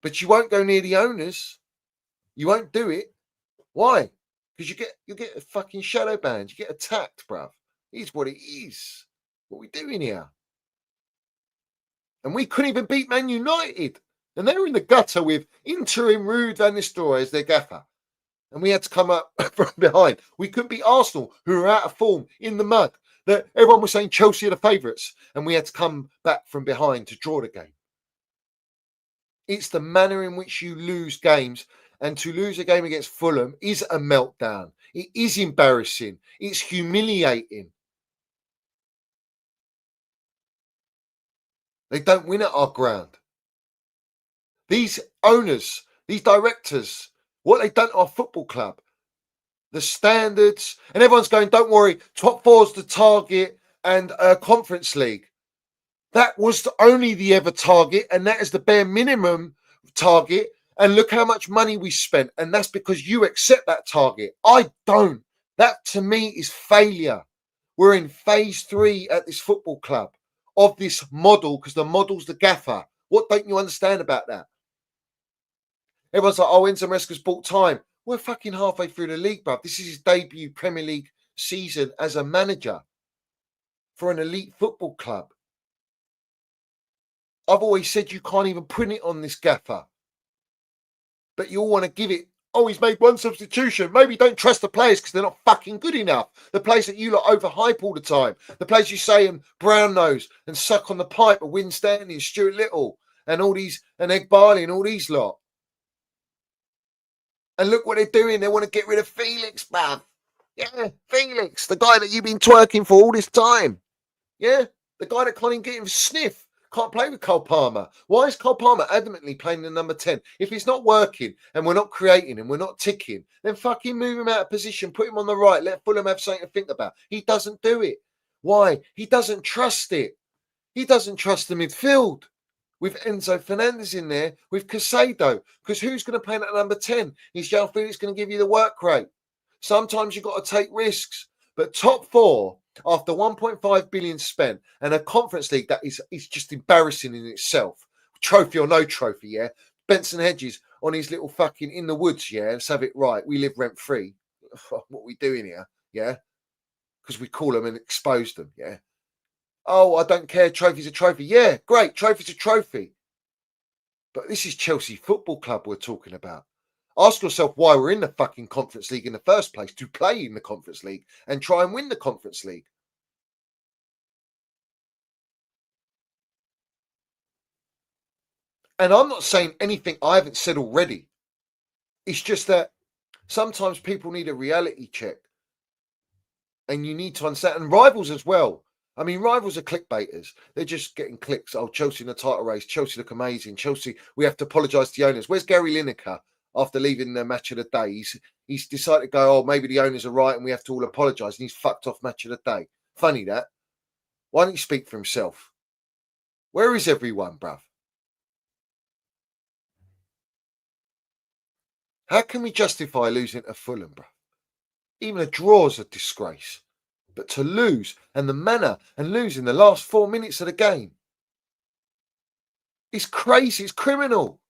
but you won't go near the owners. You won't do it. Why? Because you get a fucking shadow banned. You get attacked, bruv. It's what it is. What are we doing here? And we couldn't even beat Man United. And they were in the gutter with interim Ruud van Nistelrooy as their gaffer. And we had to come up from behind. We couldn't beat Arsenal, who were out of form, in the mud. That everyone was saying Chelsea are the favourites. And we had to come back from behind to draw the game. It's the manner in which you lose games. And to lose a game against Fulham is a meltdown. It is embarrassing. It's humiliating. They don't win at our ground. These owners, these directors, what they've done to our football club, the standards, and everyone's going, don't worry, top four's the target and Conference League. That was only the ever target, and that is the bare minimum target. And look how much money we spent, and that's because you accept that target. I don't. That to me is failure. We're in phase 3 at this football club of this model because the model's the gaffer. What don't you understand about that? Everyone's like, oh, Enzo Maresca's bought time. We're fucking halfway through the league, bruv. This is his debut Premier League season as a manager for an elite football club. I've always said you can't even put it on this gaffer. But you all want to give it, oh, he's made one substitution. Maybe don't trust the players because they're not fucking good enough. The players that you lot overhype all the time. The players you say and brown nose and suck on the pipe of Win Stanley and Stuart Little and all these, and Egg Barley and all these lot. And look what they're doing. They want to get rid of Felix, bruv. Yeah, Felix, the guy that you've been twerking for all this time. Yeah, the guy that can't even get him sniff. Can't play with Cole Palmer. Why is Cole Palmer adamantly playing the number 10? If it's not working and we're not creating and we're not ticking, then fucking move him out of position, put him on the right, let Fulham have something to think about. He doesn't do it. Why? He doesn't trust it. He doesn't trust the midfield. With Enzo Fernandez in there, with Casado. Because who's going to play at number 10? Is João Felix going to give you the work rate? Sometimes you've got to take risks. But top 4, after 1.5 billion spent, and a Conference League that is just embarrassing in itself. Trophy or no trophy, yeah? Benson Hedges on his little fucking in the woods, yeah, let's have it right. We live rent free. What we doing here, yeah? Because we call them and expose them, yeah? Oh, I don't care. Trophy's a trophy. Yeah, great. Trophy's a trophy. But this is Chelsea Football Club we're talking about. Ask yourself why we're in the fucking Conference League in the first place, to play in the Conference League and try and win the Conference League. And I'm not saying anything I haven't said already. It's just that sometimes people need a reality check. And you need to understand, and rivals as well. I mean, rivals are clickbaiters. They're just getting clicks. Oh, Chelsea in the title race. Chelsea look amazing. Chelsea, we have to apologise to the owners. Where's Gary Lineker after leaving the match of the day? He's decided to go, oh, maybe the owners are right and we have to all apologise. And he's fucked off match of the day. Funny that. Why don't you speak for himself? Where is everyone, bruv? How can we justify losing to Fulham, bruv? Even a draw's a disgrace. But to lose, and the manner, and lose in the last 4 minutes of the game, it's crazy, it's criminal.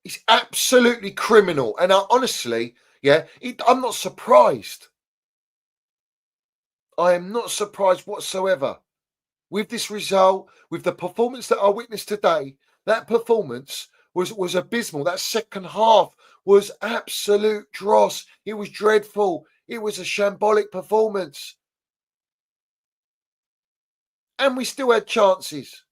It's absolutely criminal. And honestly, I'm not surprised. I am not surprised whatsoever. With this result, with the performance that I witnessed today, that performance was abysmal. That second half was absolute dross. It was dreadful. It was a shambolic performance. And we still had chances.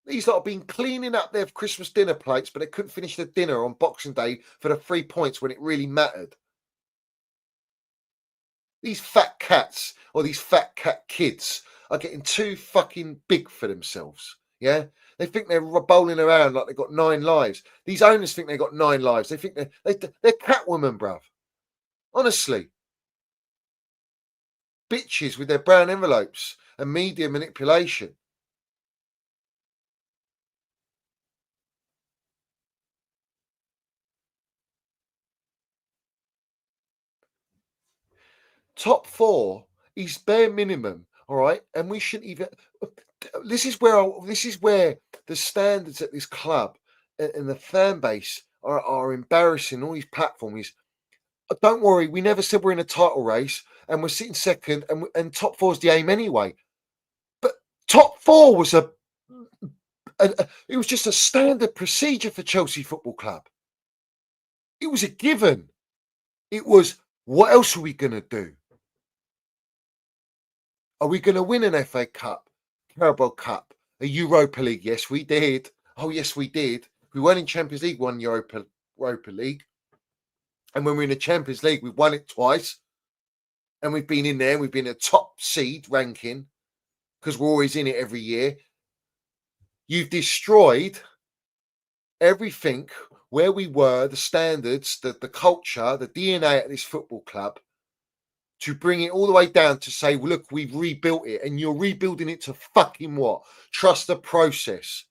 These lot have been cleaning up their Christmas dinner plates, but they couldn't finish the dinner on Boxing Day for the 3 points when it really mattered. These fat cats, or these fat cat kids, are getting too fucking big for themselves. Yeah? They think they're bowling around like they've got 9 lives. These owners think they've got 9 lives. They think they're Catwoman, bruv. Honestly. Bitches with their brown envelopes and media manipulation. Top 4 is bare minimum, all right? And we shouldn't even... This is where the standards at this club and the fan base are embarrassing. All these platforms. Don't worry, we never said we're in a title race and we're sitting second and top 4 is the aim anyway. But top 4 was it was just a standard procedure for Chelsea Football Club. It was a given. It was, what else are we going to do? Are we going to win an FA Cup, Carabao Cup, a Europa League? Yes, we did. Oh, yes, we did. We won in Champions League, won Europa League. And when we're in the Champions League, we've won it twice. And we've been in there. We've been a top seed ranking because we're always in it every year. You've destroyed everything where we were, the standards, the culture, the DNA at this football club, to bring it all the way down to say, well, look, we've rebuilt it. And you're rebuilding it to fucking what? Trust the process.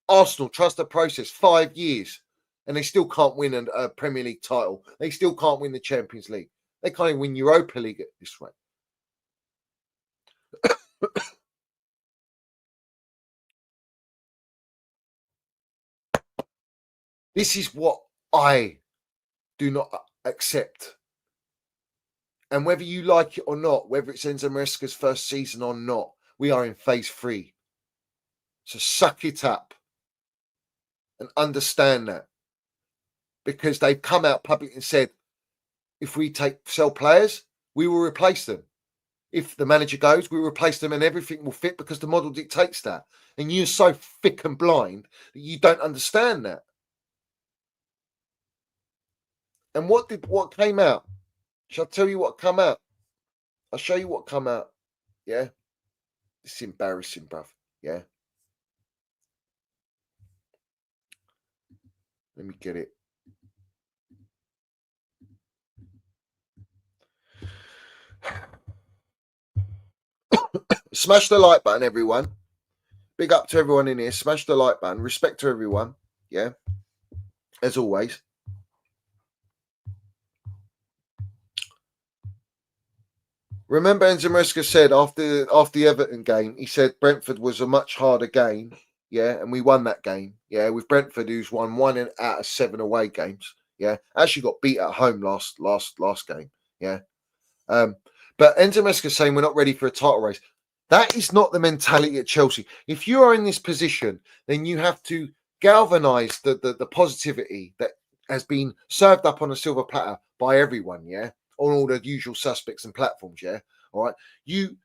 Arsenal, trust the process. 5 years. And they still can't win a Premier League title. They still can't win the Champions League. They can't even win Europa League at this rate. This is what I do not accept. And whether you like it or not, whether it's Enzo Maresca's first season or not, we are in phase 3. So suck it up and understand that. Because they've come out publicly and said, if we sell players, we will replace them. If the manager goes, we replace them and everything will fit because the model dictates that. And you're so thick and blind that you don't understand that. And what came out? Shall I tell you what came out? I'll show you what came out. Yeah? It's embarrassing, bruv. Yeah? Let me get it. Smash the like button, everyone. Big up to everyone in here. Smash the like button. Respect to everyone. Yeah? As always. Remember Enzo Maresca said after the Everton game, he said Brentford was a much harder game. Yeah, and we won that game. Yeah, with Brentford, who's won 1 out of 7 away games. Yeah, actually got beat at home last game. Yeah, but Enzo Maresca saying we're not ready for a title race. That is not the mentality at Chelsea. If you are in this position, then you have to galvanise the positivity that has been served up on a silver platter by everyone. Yeah, on all the usual suspects and platforms. Yeah, all right. You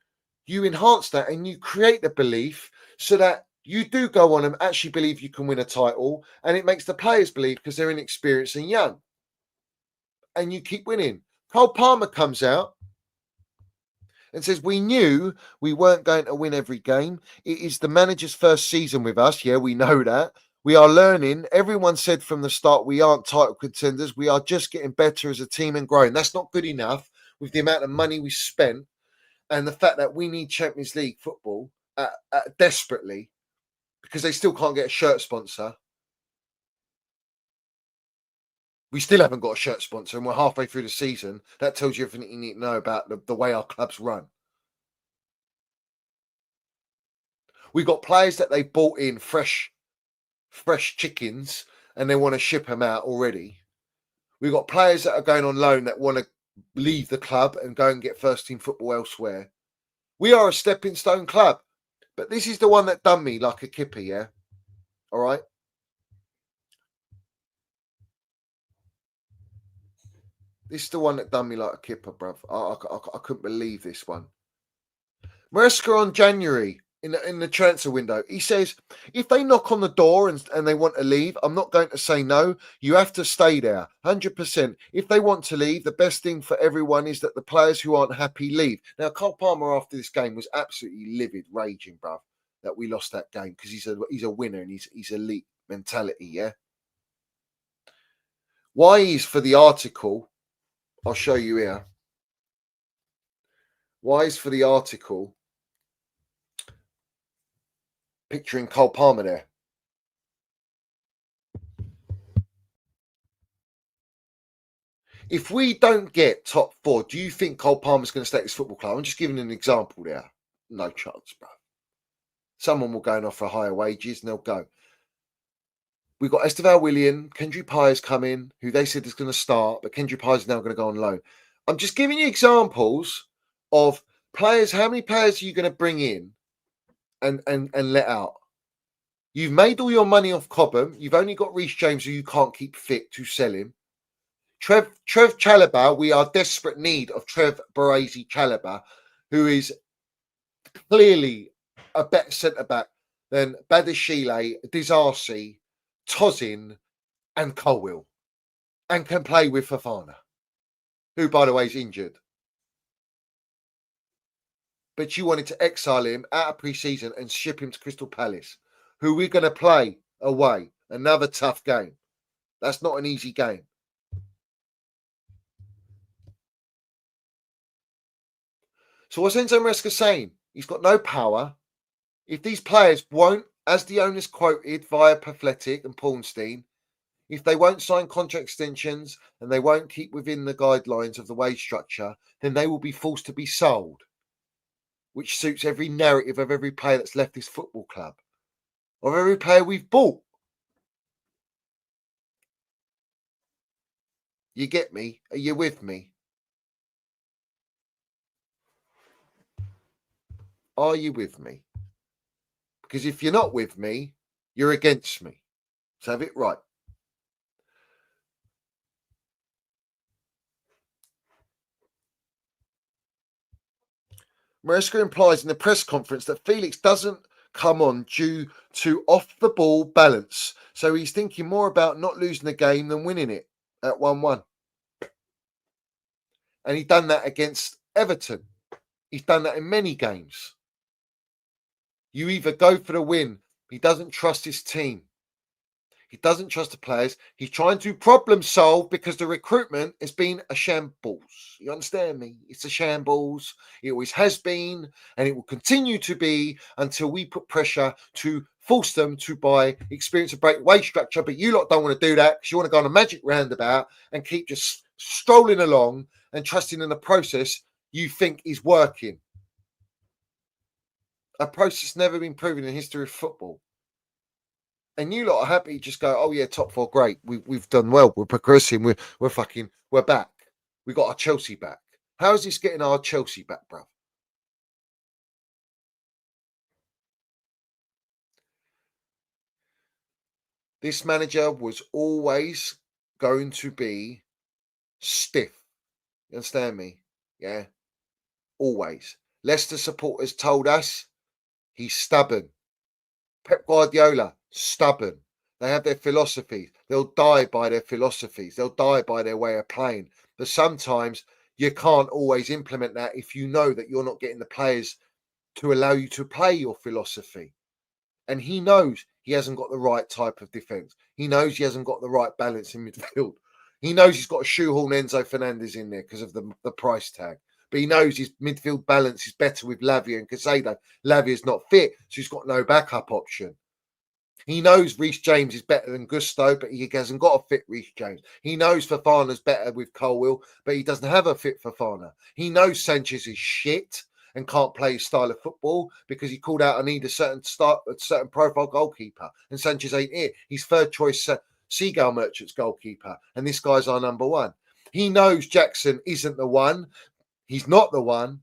enhance that and you create the belief so that you do go on and actually believe you can win a title, and it makes the players believe because they're inexperienced and young, and you keep winning. Cole Palmer comes out and says, we knew we weren't going to win every game. It is the manager's first season with us. Yeah, we know that. We are learning. Everyone said from the start we aren't title contenders. We are just getting better as a team and growing. That's not good enough with the amount of money we spent and the fact that we need Champions League football desperately because they still can't get a shirt sponsor. We still haven't got a shirt sponsor and we're halfway through the season. That tells you everything you need to know about the way our clubs run. We've got players that they bought in fresh chickens and they want to ship them out already. We've got players that are going on loan that want to leave the club and go and get first team football elsewhere. We are a stepping stone club, but this is the one that done me like a kipper, yeah? All right? This is the one that done me like a kipper, bruv. I couldn't believe this one. Maresca on January in the transfer window, he says, if they knock on the door and they want to leave, I'm not going to say no. You have to stay there, 100%. If they want to leave, the best thing for everyone is that the players who aren't happy leave. Now, Cole Palmer after this game was absolutely livid, raging, bruv, that we lost that game because he's a winner and he's elite mentality, yeah? Why is for the article, I'll show you here. Why is for the article picturing Cole Palmer there? If we don't get top 4, do you think Cole Palmer's going to stay at this football club? I'm just giving an example there. No chance, bro. Someone will go and offer higher wages and they'll go. We've got Esteval William, Kendry Pire's coming, who they said is going to start, but Kendry Pire's now going to go on loan. I'm just giving you examples of players. How many players are you going to bring in and let out? You've made all your money off Cobham. You've only got Reece James, who you can't keep fit to sell him. Trev Chalobah, we are desperate need of Trev Baresi Chalobah, who is clearly a better centre-back than Badashile, Disarcy, Tozin and Colwill, and can play with Fofana, who, by the way, is injured. But you wanted to exile him out of pre-season and ship him to Crystal Palace, who we're going to play away. Another tough game. That's not an easy game. So what's Enzo Maresca saying? He's got no power. If these players won't, as the owners quoted via Pathletic and Paulstein, if they won't sign contract extensions and they won't keep within the guidelines of the wage structure, then they will be forced to be sold, which suits every narrative of every player that's left this football club, of every player we've bought. You get me? Are you with me? Are you with me? Because if you're not with me, you're against me. So have it right. Maresca implies in the press conference that Felix doesn't come on due to off-the-ball balance. So he's thinking more about not losing the game than winning it at 1-1. And he's done that against Everton. He's done that in many games. You either go for the win. He doesn't trust his team. He doesn't trust the players. He's trying to problem solve because the recruitment has been a shambles. You understand me? It's a shambles. It always has been, and it will continue to be until we put pressure to force them to buy experience and break wage structure. But you lot don't want to do that because you want to go on a magic roundabout and keep just strolling along and trusting in the process. you think is working. A process never been proven in the history of football. And you lot are happy, just go, oh yeah, top four, great. We've done well. We're progressing. We're back. We got our Chelsea back. How is this getting our Chelsea back, bro? This manager was always going to be stiff. You understand me? Yeah. Always. Leicester supporters told us he's stubborn. Pep Guardiola, stubborn. They have their philosophies. They'll die by their philosophies. They'll die by their way of playing. But sometimes you can't always implement that if you know that you're not getting the players to allow you to play your philosophy. And he knows he hasn't got the right type of defence. He knows he hasn't got the right balance in midfield. He knows he's got to shoehorn Enzo Fernandez in there because of the price tag. But he knows his midfield balance is better with Lavia and Casado. Lavia's not fit, so he's got no backup option. He knows Reece James is better than Gusto, but he hasn't got a fit Reece James. He knows Fofana's better with Colwill, but he doesn't have a fit Fofana. He knows Sanchez is shit and can't play his style of football because he called out I need a certain profile goalkeeper, and Sanchez ain't it. He's third choice Seagull Merchant's goalkeeper, and this guy's our number one. He knows Jackson isn't the one. He's not the one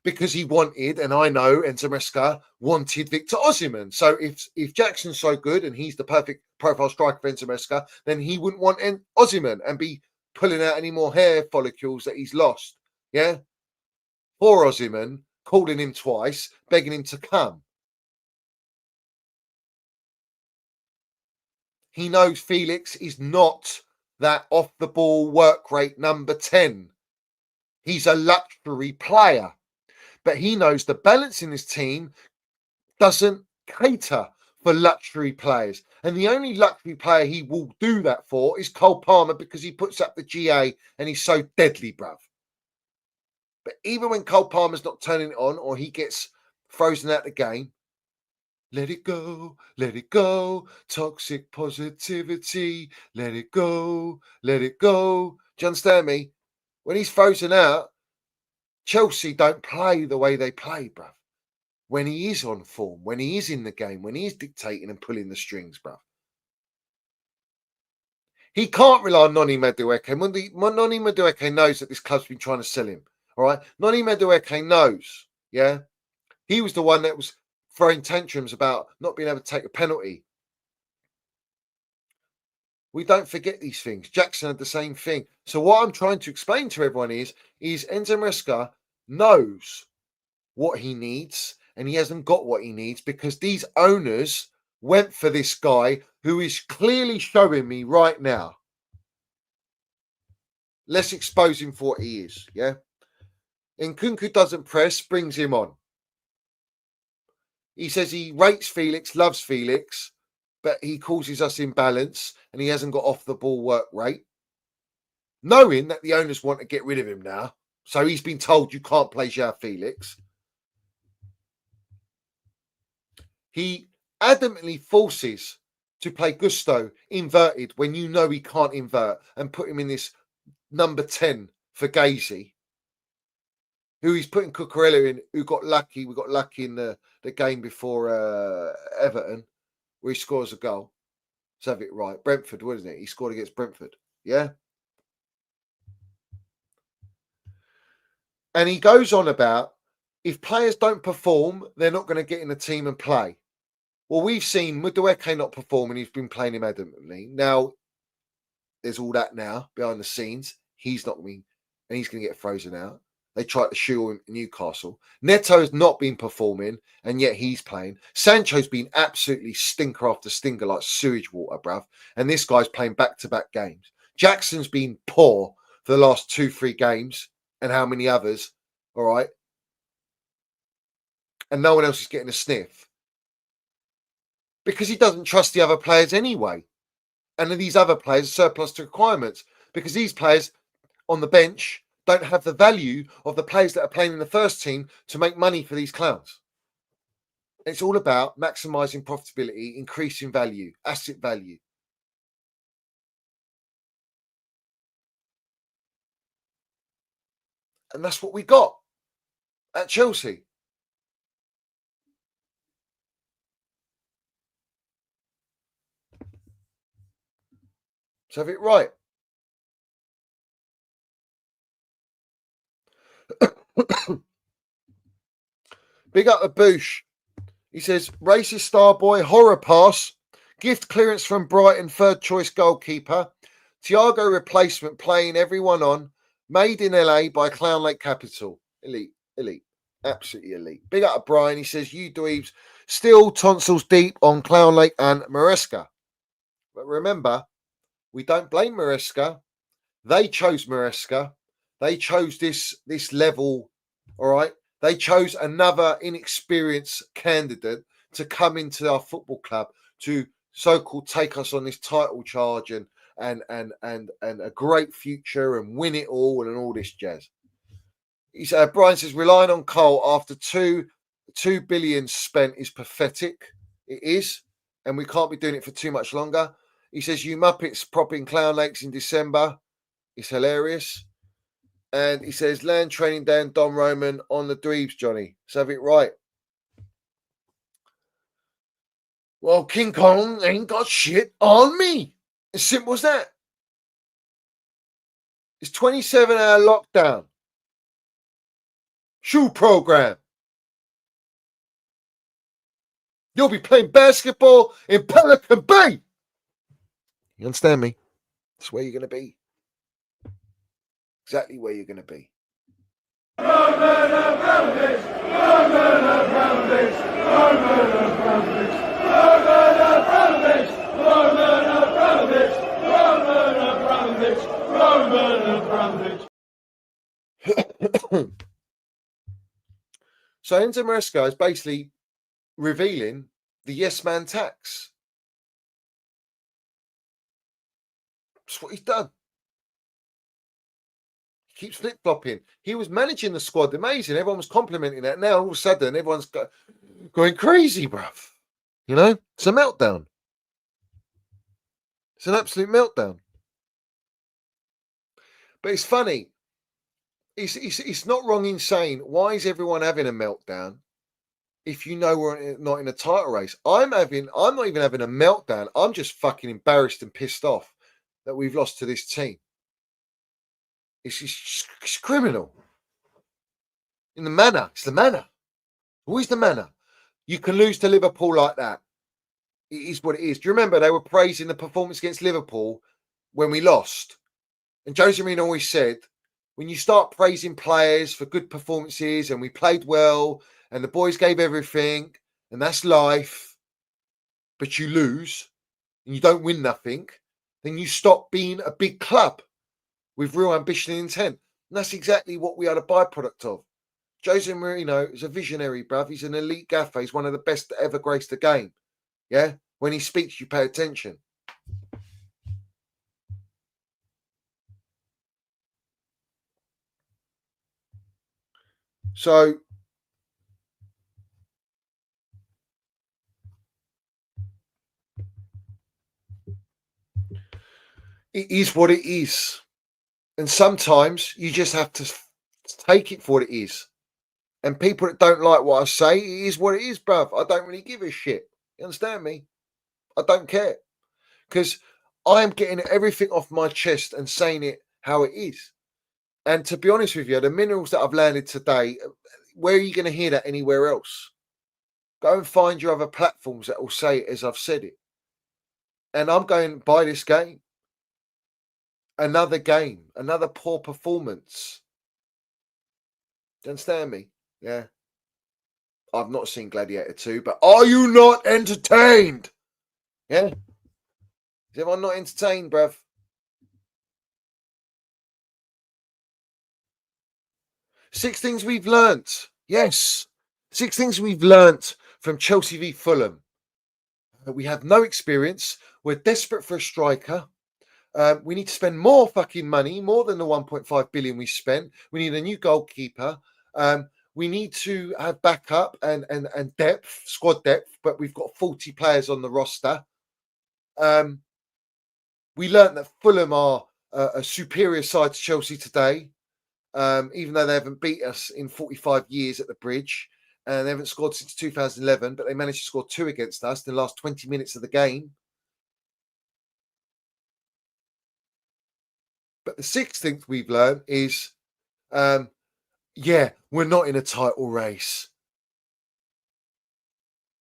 because he wanted, and I know Enzo Maresca wanted Victor Osimhen. So if Jackson's so good and he's the perfect profile striker for Enzo Maresca, then he wouldn't want Osimhen and be pulling out any more hair follicles that he's lost. Yeah? For Osimhen, calling him twice, begging him to come. He knows Felix is not that off-the-ball work rate number 10. He's a luxury player. But he knows the balance in his team doesn't cater for luxury players. And the only luxury player he will do that for is Cole Palmer because he puts up the GA and he's so deadly, bruv. But even when Cole Palmer's not turning it on or he gets frozen out the game, let it go, toxic positivity, let it go. Do you understand me? When he's frozen out, Chelsea don't play the way they play, bruv. When he is on form, when he is in the game, when he is dictating and pulling the strings, bruv. He can't rely on Noni Madueke. Noni Madueke knows that this club's been trying to sell him. All right? Noni Madueke knows, yeah? He was the one that was throwing tantrums about not being able to take a penalty. We don't forget these things. Jackson had the same thing. So what I'm trying to explain to everyone is Enzo Maresca knows what he needs and he hasn't got what he needs because these owners went for this guy who is clearly showing me right now. Let's expose him for what he is, yeah? Nkunku doesn't press, brings him on. He says he rates Felix, loves Felix, but he causes us imbalance and he hasn't got off the ball work rate. Knowing that the owners want to get rid of him now. So he's been told you can't play João Felix. He adamantly forces to play Gusto inverted when you know he can't invert and put him in this number 10 for Gazy, who he's putting Cucurella in, who got lucky. We got lucky in the game before Everton, where he scores a goal. Let's have it right. Brentford, wasn't it? He scored against Brentford. Yeah. And he goes on about if players don't perform, they're not going to get in the team and play. Well, we've seen Madueke not performing. He's been playing him adamantly. Now, there's all that now behind the scenes. He's not going, and he's going to get frozen out. They tried to shoe him in Newcastle. Neto has not been performing, and yet he's playing. Sancho's been absolutely stinker after stinker like sewage water, bruv. And this guy's playing back-to-back games. Jackson's been poor for the last 2-3 games, and how many others, all right? And no one else is getting a sniff. Because he doesn't trust the other players anyway. And these other players are surplus to requirements. Because these players on the bench don't have the value of the players that are playing in the first team to make money for these clowns. It's all about maximising profitability, increasing value, asset value. And that's what we got at Chelsea. Let's have it right. Big up the Boosh. He says, racist star boy, horror pass, gift clearance from Brighton, third choice goalkeeper, Thiago replacement, playing everyone on, made in LA by Clown Lake Capital. Elite, absolutely elite. Big up to Brian. He says, you dweebs still tonsils deep on Clown Lake and Maresca. But remember, we don't blame Maresca. They chose Maresca. They chose this level, all right? They chose another inexperienced candidate to come into our football club to so-called take us on this title charge and a great future and win it all and all this jazz. Brian says relying on Cole after 2 billion spent is pathetic. It is, and we can't be doing it for too much longer. He says you Muppets propping Clown Lakes in December is hilarious. And he says, land training down Don Roman on the dweebs, Johnny. Let's have it right. Well, King Kong ain't got shit on me. As simple as that. It's 27-hour lockdown. Shoe program. You'll be playing basketball in Pelican Bay. You understand me? That's where you're going to be. Exactly where you're going to be. So Enzo Maresca is basically revealing the yes man tax. That's what he's done. Keeps flip-flopping. He was managing the squad amazing. Everyone was complimenting that. Now all of a sudden everyone's going crazy, bruv. You know, it's a meltdown. It's an absolute meltdown. But it's funny. It's not wrong in saying, why is everyone having a meltdown if you know we're not in a title race? I'm not even having a meltdown. I'm just fucking embarrassed and pissed off that we've lost to this team. It's criminal. In the manner. It's the manner. Always the manner. You can lose to Liverpool like that. It is what it is. Do you remember they were praising the performance against Liverpool when we lost? And Jose Mourinho always said, when you start praising players for good performances and we played well and the boys gave everything and that's life, but you lose and you don't win nothing, then you stop being a big club with real ambition and intent. And that's exactly what we are the byproduct of. Jose Mourinho is a visionary, bruv. He's an elite gaffer. He's one of the best to ever grace the game. Yeah? When he speaks, you pay attention. So, it is what it is. And sometimes you just have to take it for what it is. And people that don't like what I say, it is what it is, bruv. I don't really give a shit. You understand me? I don't care. Because I am getting everything off my chest and saying it how it is. And to be honest with you, the minerals that I've landed today, where are you going to hear that anywhere else? Go and find your other platforms that will say it as I've said it. And I'm going by this game. Another game, another poor performance. Do you understand me? Yeah. I've not seen Gladiator 2, but are you not entertained? Yeah. Is everyone not entertained, bruv? Six things we've learnt. Yes. 6 things we've learnt from Chelsea v Fulham. We have no experience. We're desperate for a striker. We need to spend more fucking money, more than the 1.5 billion we spent. We need a new goalkeeper. We need to have backup and depth, squad depth, but we've got 40 players on the roster. We learnt that Fulham are a superior side to Chelsea today. even though they haven't beat us in 45 years at the Bridge, and they haven't scored since 2011, but they managed to score 2 against us in the last 20 minutes of the game. But the 6th thing we've learned is, yeah, we're not in a title race,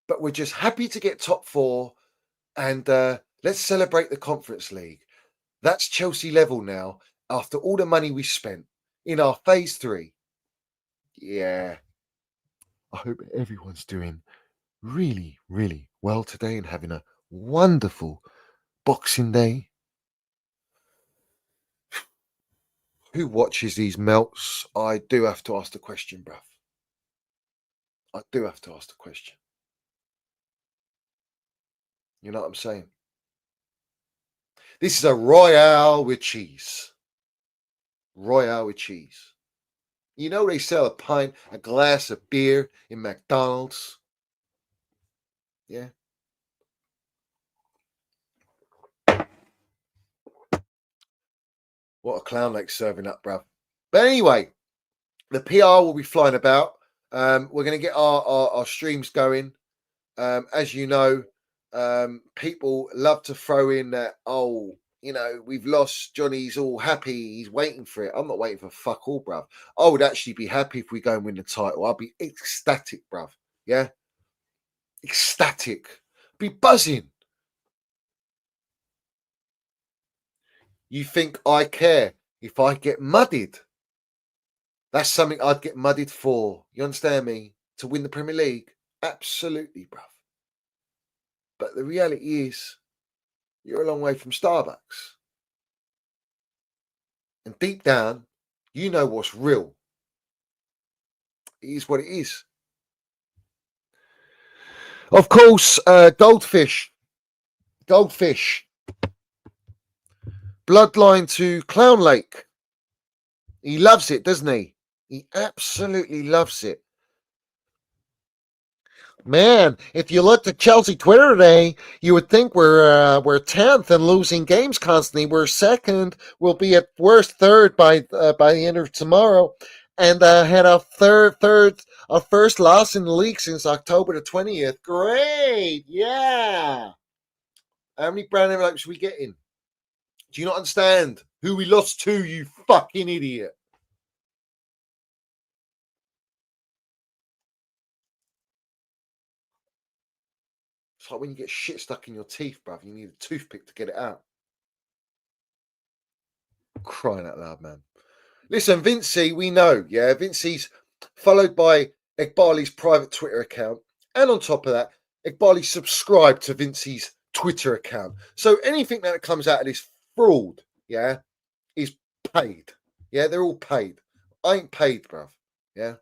but we're just happy to get top 4, and let's celebrate the Conference League. That's Chelsea level now, after all the money we spent in our phase 3. Yeah. I hope everyone's doing really, really well today and having a wonderful Boxing Day. Who watches these melts? I do have to ask the question, bruv. I do have to ask the question. You know what I'm saying? This is a Royale with cheese. Royale with cheese. You know they sell a glass of beer in McDonald's? Yeah. What a clown like serving up, bruv. But anyway, the PR will be flying about. We're going to get our streams going. As you know, people love to throw in that, we've lost. Johnny's all happy. He's waiting for it. I'm not waiting for fuck all, bruv. I would actually be happy if we go and win the title. I'd be ecstatic, bruv. Yeah? Ecstatic. Be buzzing. You think I care if I get muddied? That's something I'd get muddied for. You understand me? To win the Premier League? Absolutely, bruv. But the reality is, you're a long way from Starbucks. And deep down, you know what's real. It is what it is. Of course, Goldfish. Bloodline to Clown Lake. He loves it, doesn't he? He absolutely loves it. Man, if you looked at Chelsea Twitter today, you would think we're 10th and losing games constantly. We're 2nd. We'll be at worst 3rd by the end of tomorrow, and had our first loss in the league since October the 20th. Great, yeah. How many brown envelopes are we getting? Do you not understand who we lost to? You fucking idiot. It's like when you get shit stuck in your teeth, bruv. You need a toothpick to get it out. Crying out loud, man. Listen, Vincey, we know, yeah. Vincey's followed by Iqbali's private Twitter account. And on top of that, Iqbali subscribed to Vincey's Twitter account. So anything that comes out of this fraud, yeah, is paid. Yeah, they're all paid. I ain't paid, bruv. Yeah.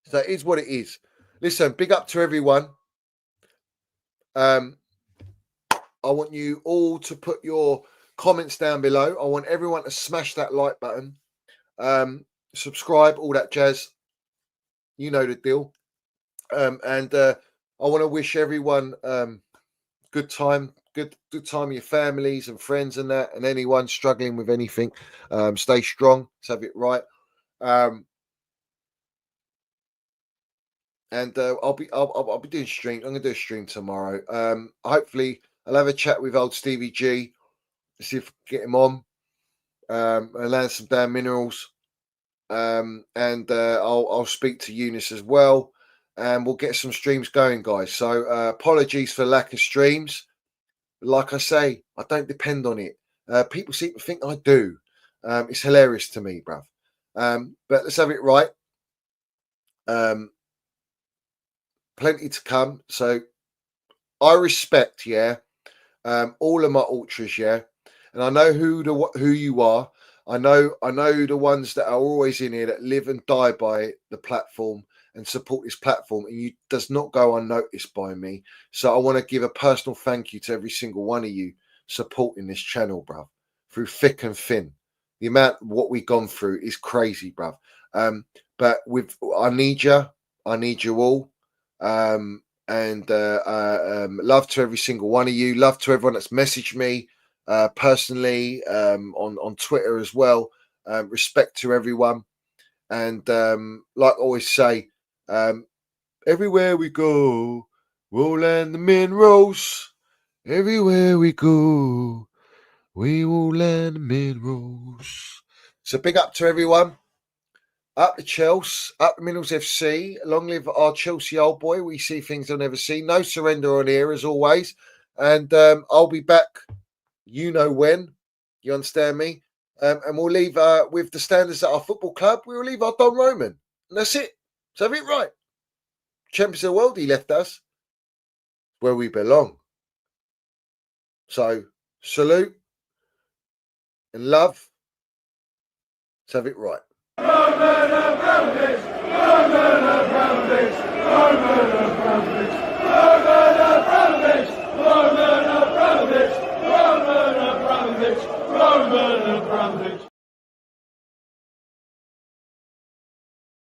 So it is what it is. Listen, big up to everyone. I want you all to put your comments down below. I want everyone to smash that like button. Subscribe, all that jazz. You know the deal. And I want to wish everyone good time with your families and friends and that, and anyone struggling with anything. Stay strong. Let's have it right. And I'll be doing streams. I'm gonna do a stream tomorrow. Hopefully I'll have a chat with old Stevie G. See if I can get him on. And land some damn minerals. And I'll speak to Eunice as well, and we'll get some streams going, guys. So apologies for lack of streams. Like I say, I don't depend on it. People seem to think I do. It's hilarious to me, bruv. But let's have it right. Plenty to come. So I respect, yeah, all of my ultras, yeah, and I know who you are. I know the ones that are always in here that live and die by the platform and support this platform, and you does not go unnoticed by me. So I want to give a personal thank you to every single one of you supporting this channel, bruv, through thick and thin. The amount of what we've gone through is crazy, bruv. But I need you all. And love to every single one of you. Love to everyone that's messaged me personally on Twitter as well. Respect to everyone. And like I always say, everywhere we go, we'll land the minerals. Everywhere we go, we will land the minerals. So big up to everyone. Up the Chelsea, up the Minerals FC. Long live our Chelsea old boy. We see things I've never seen. No surrender on here as always. And I'll be back, you know when. You understand me? And we'll leave with the standards at our football club. We'll leave our Don Roman. And that's it. So have it right. Champions of the world, he left us where we belong. So salute and love. So have it right.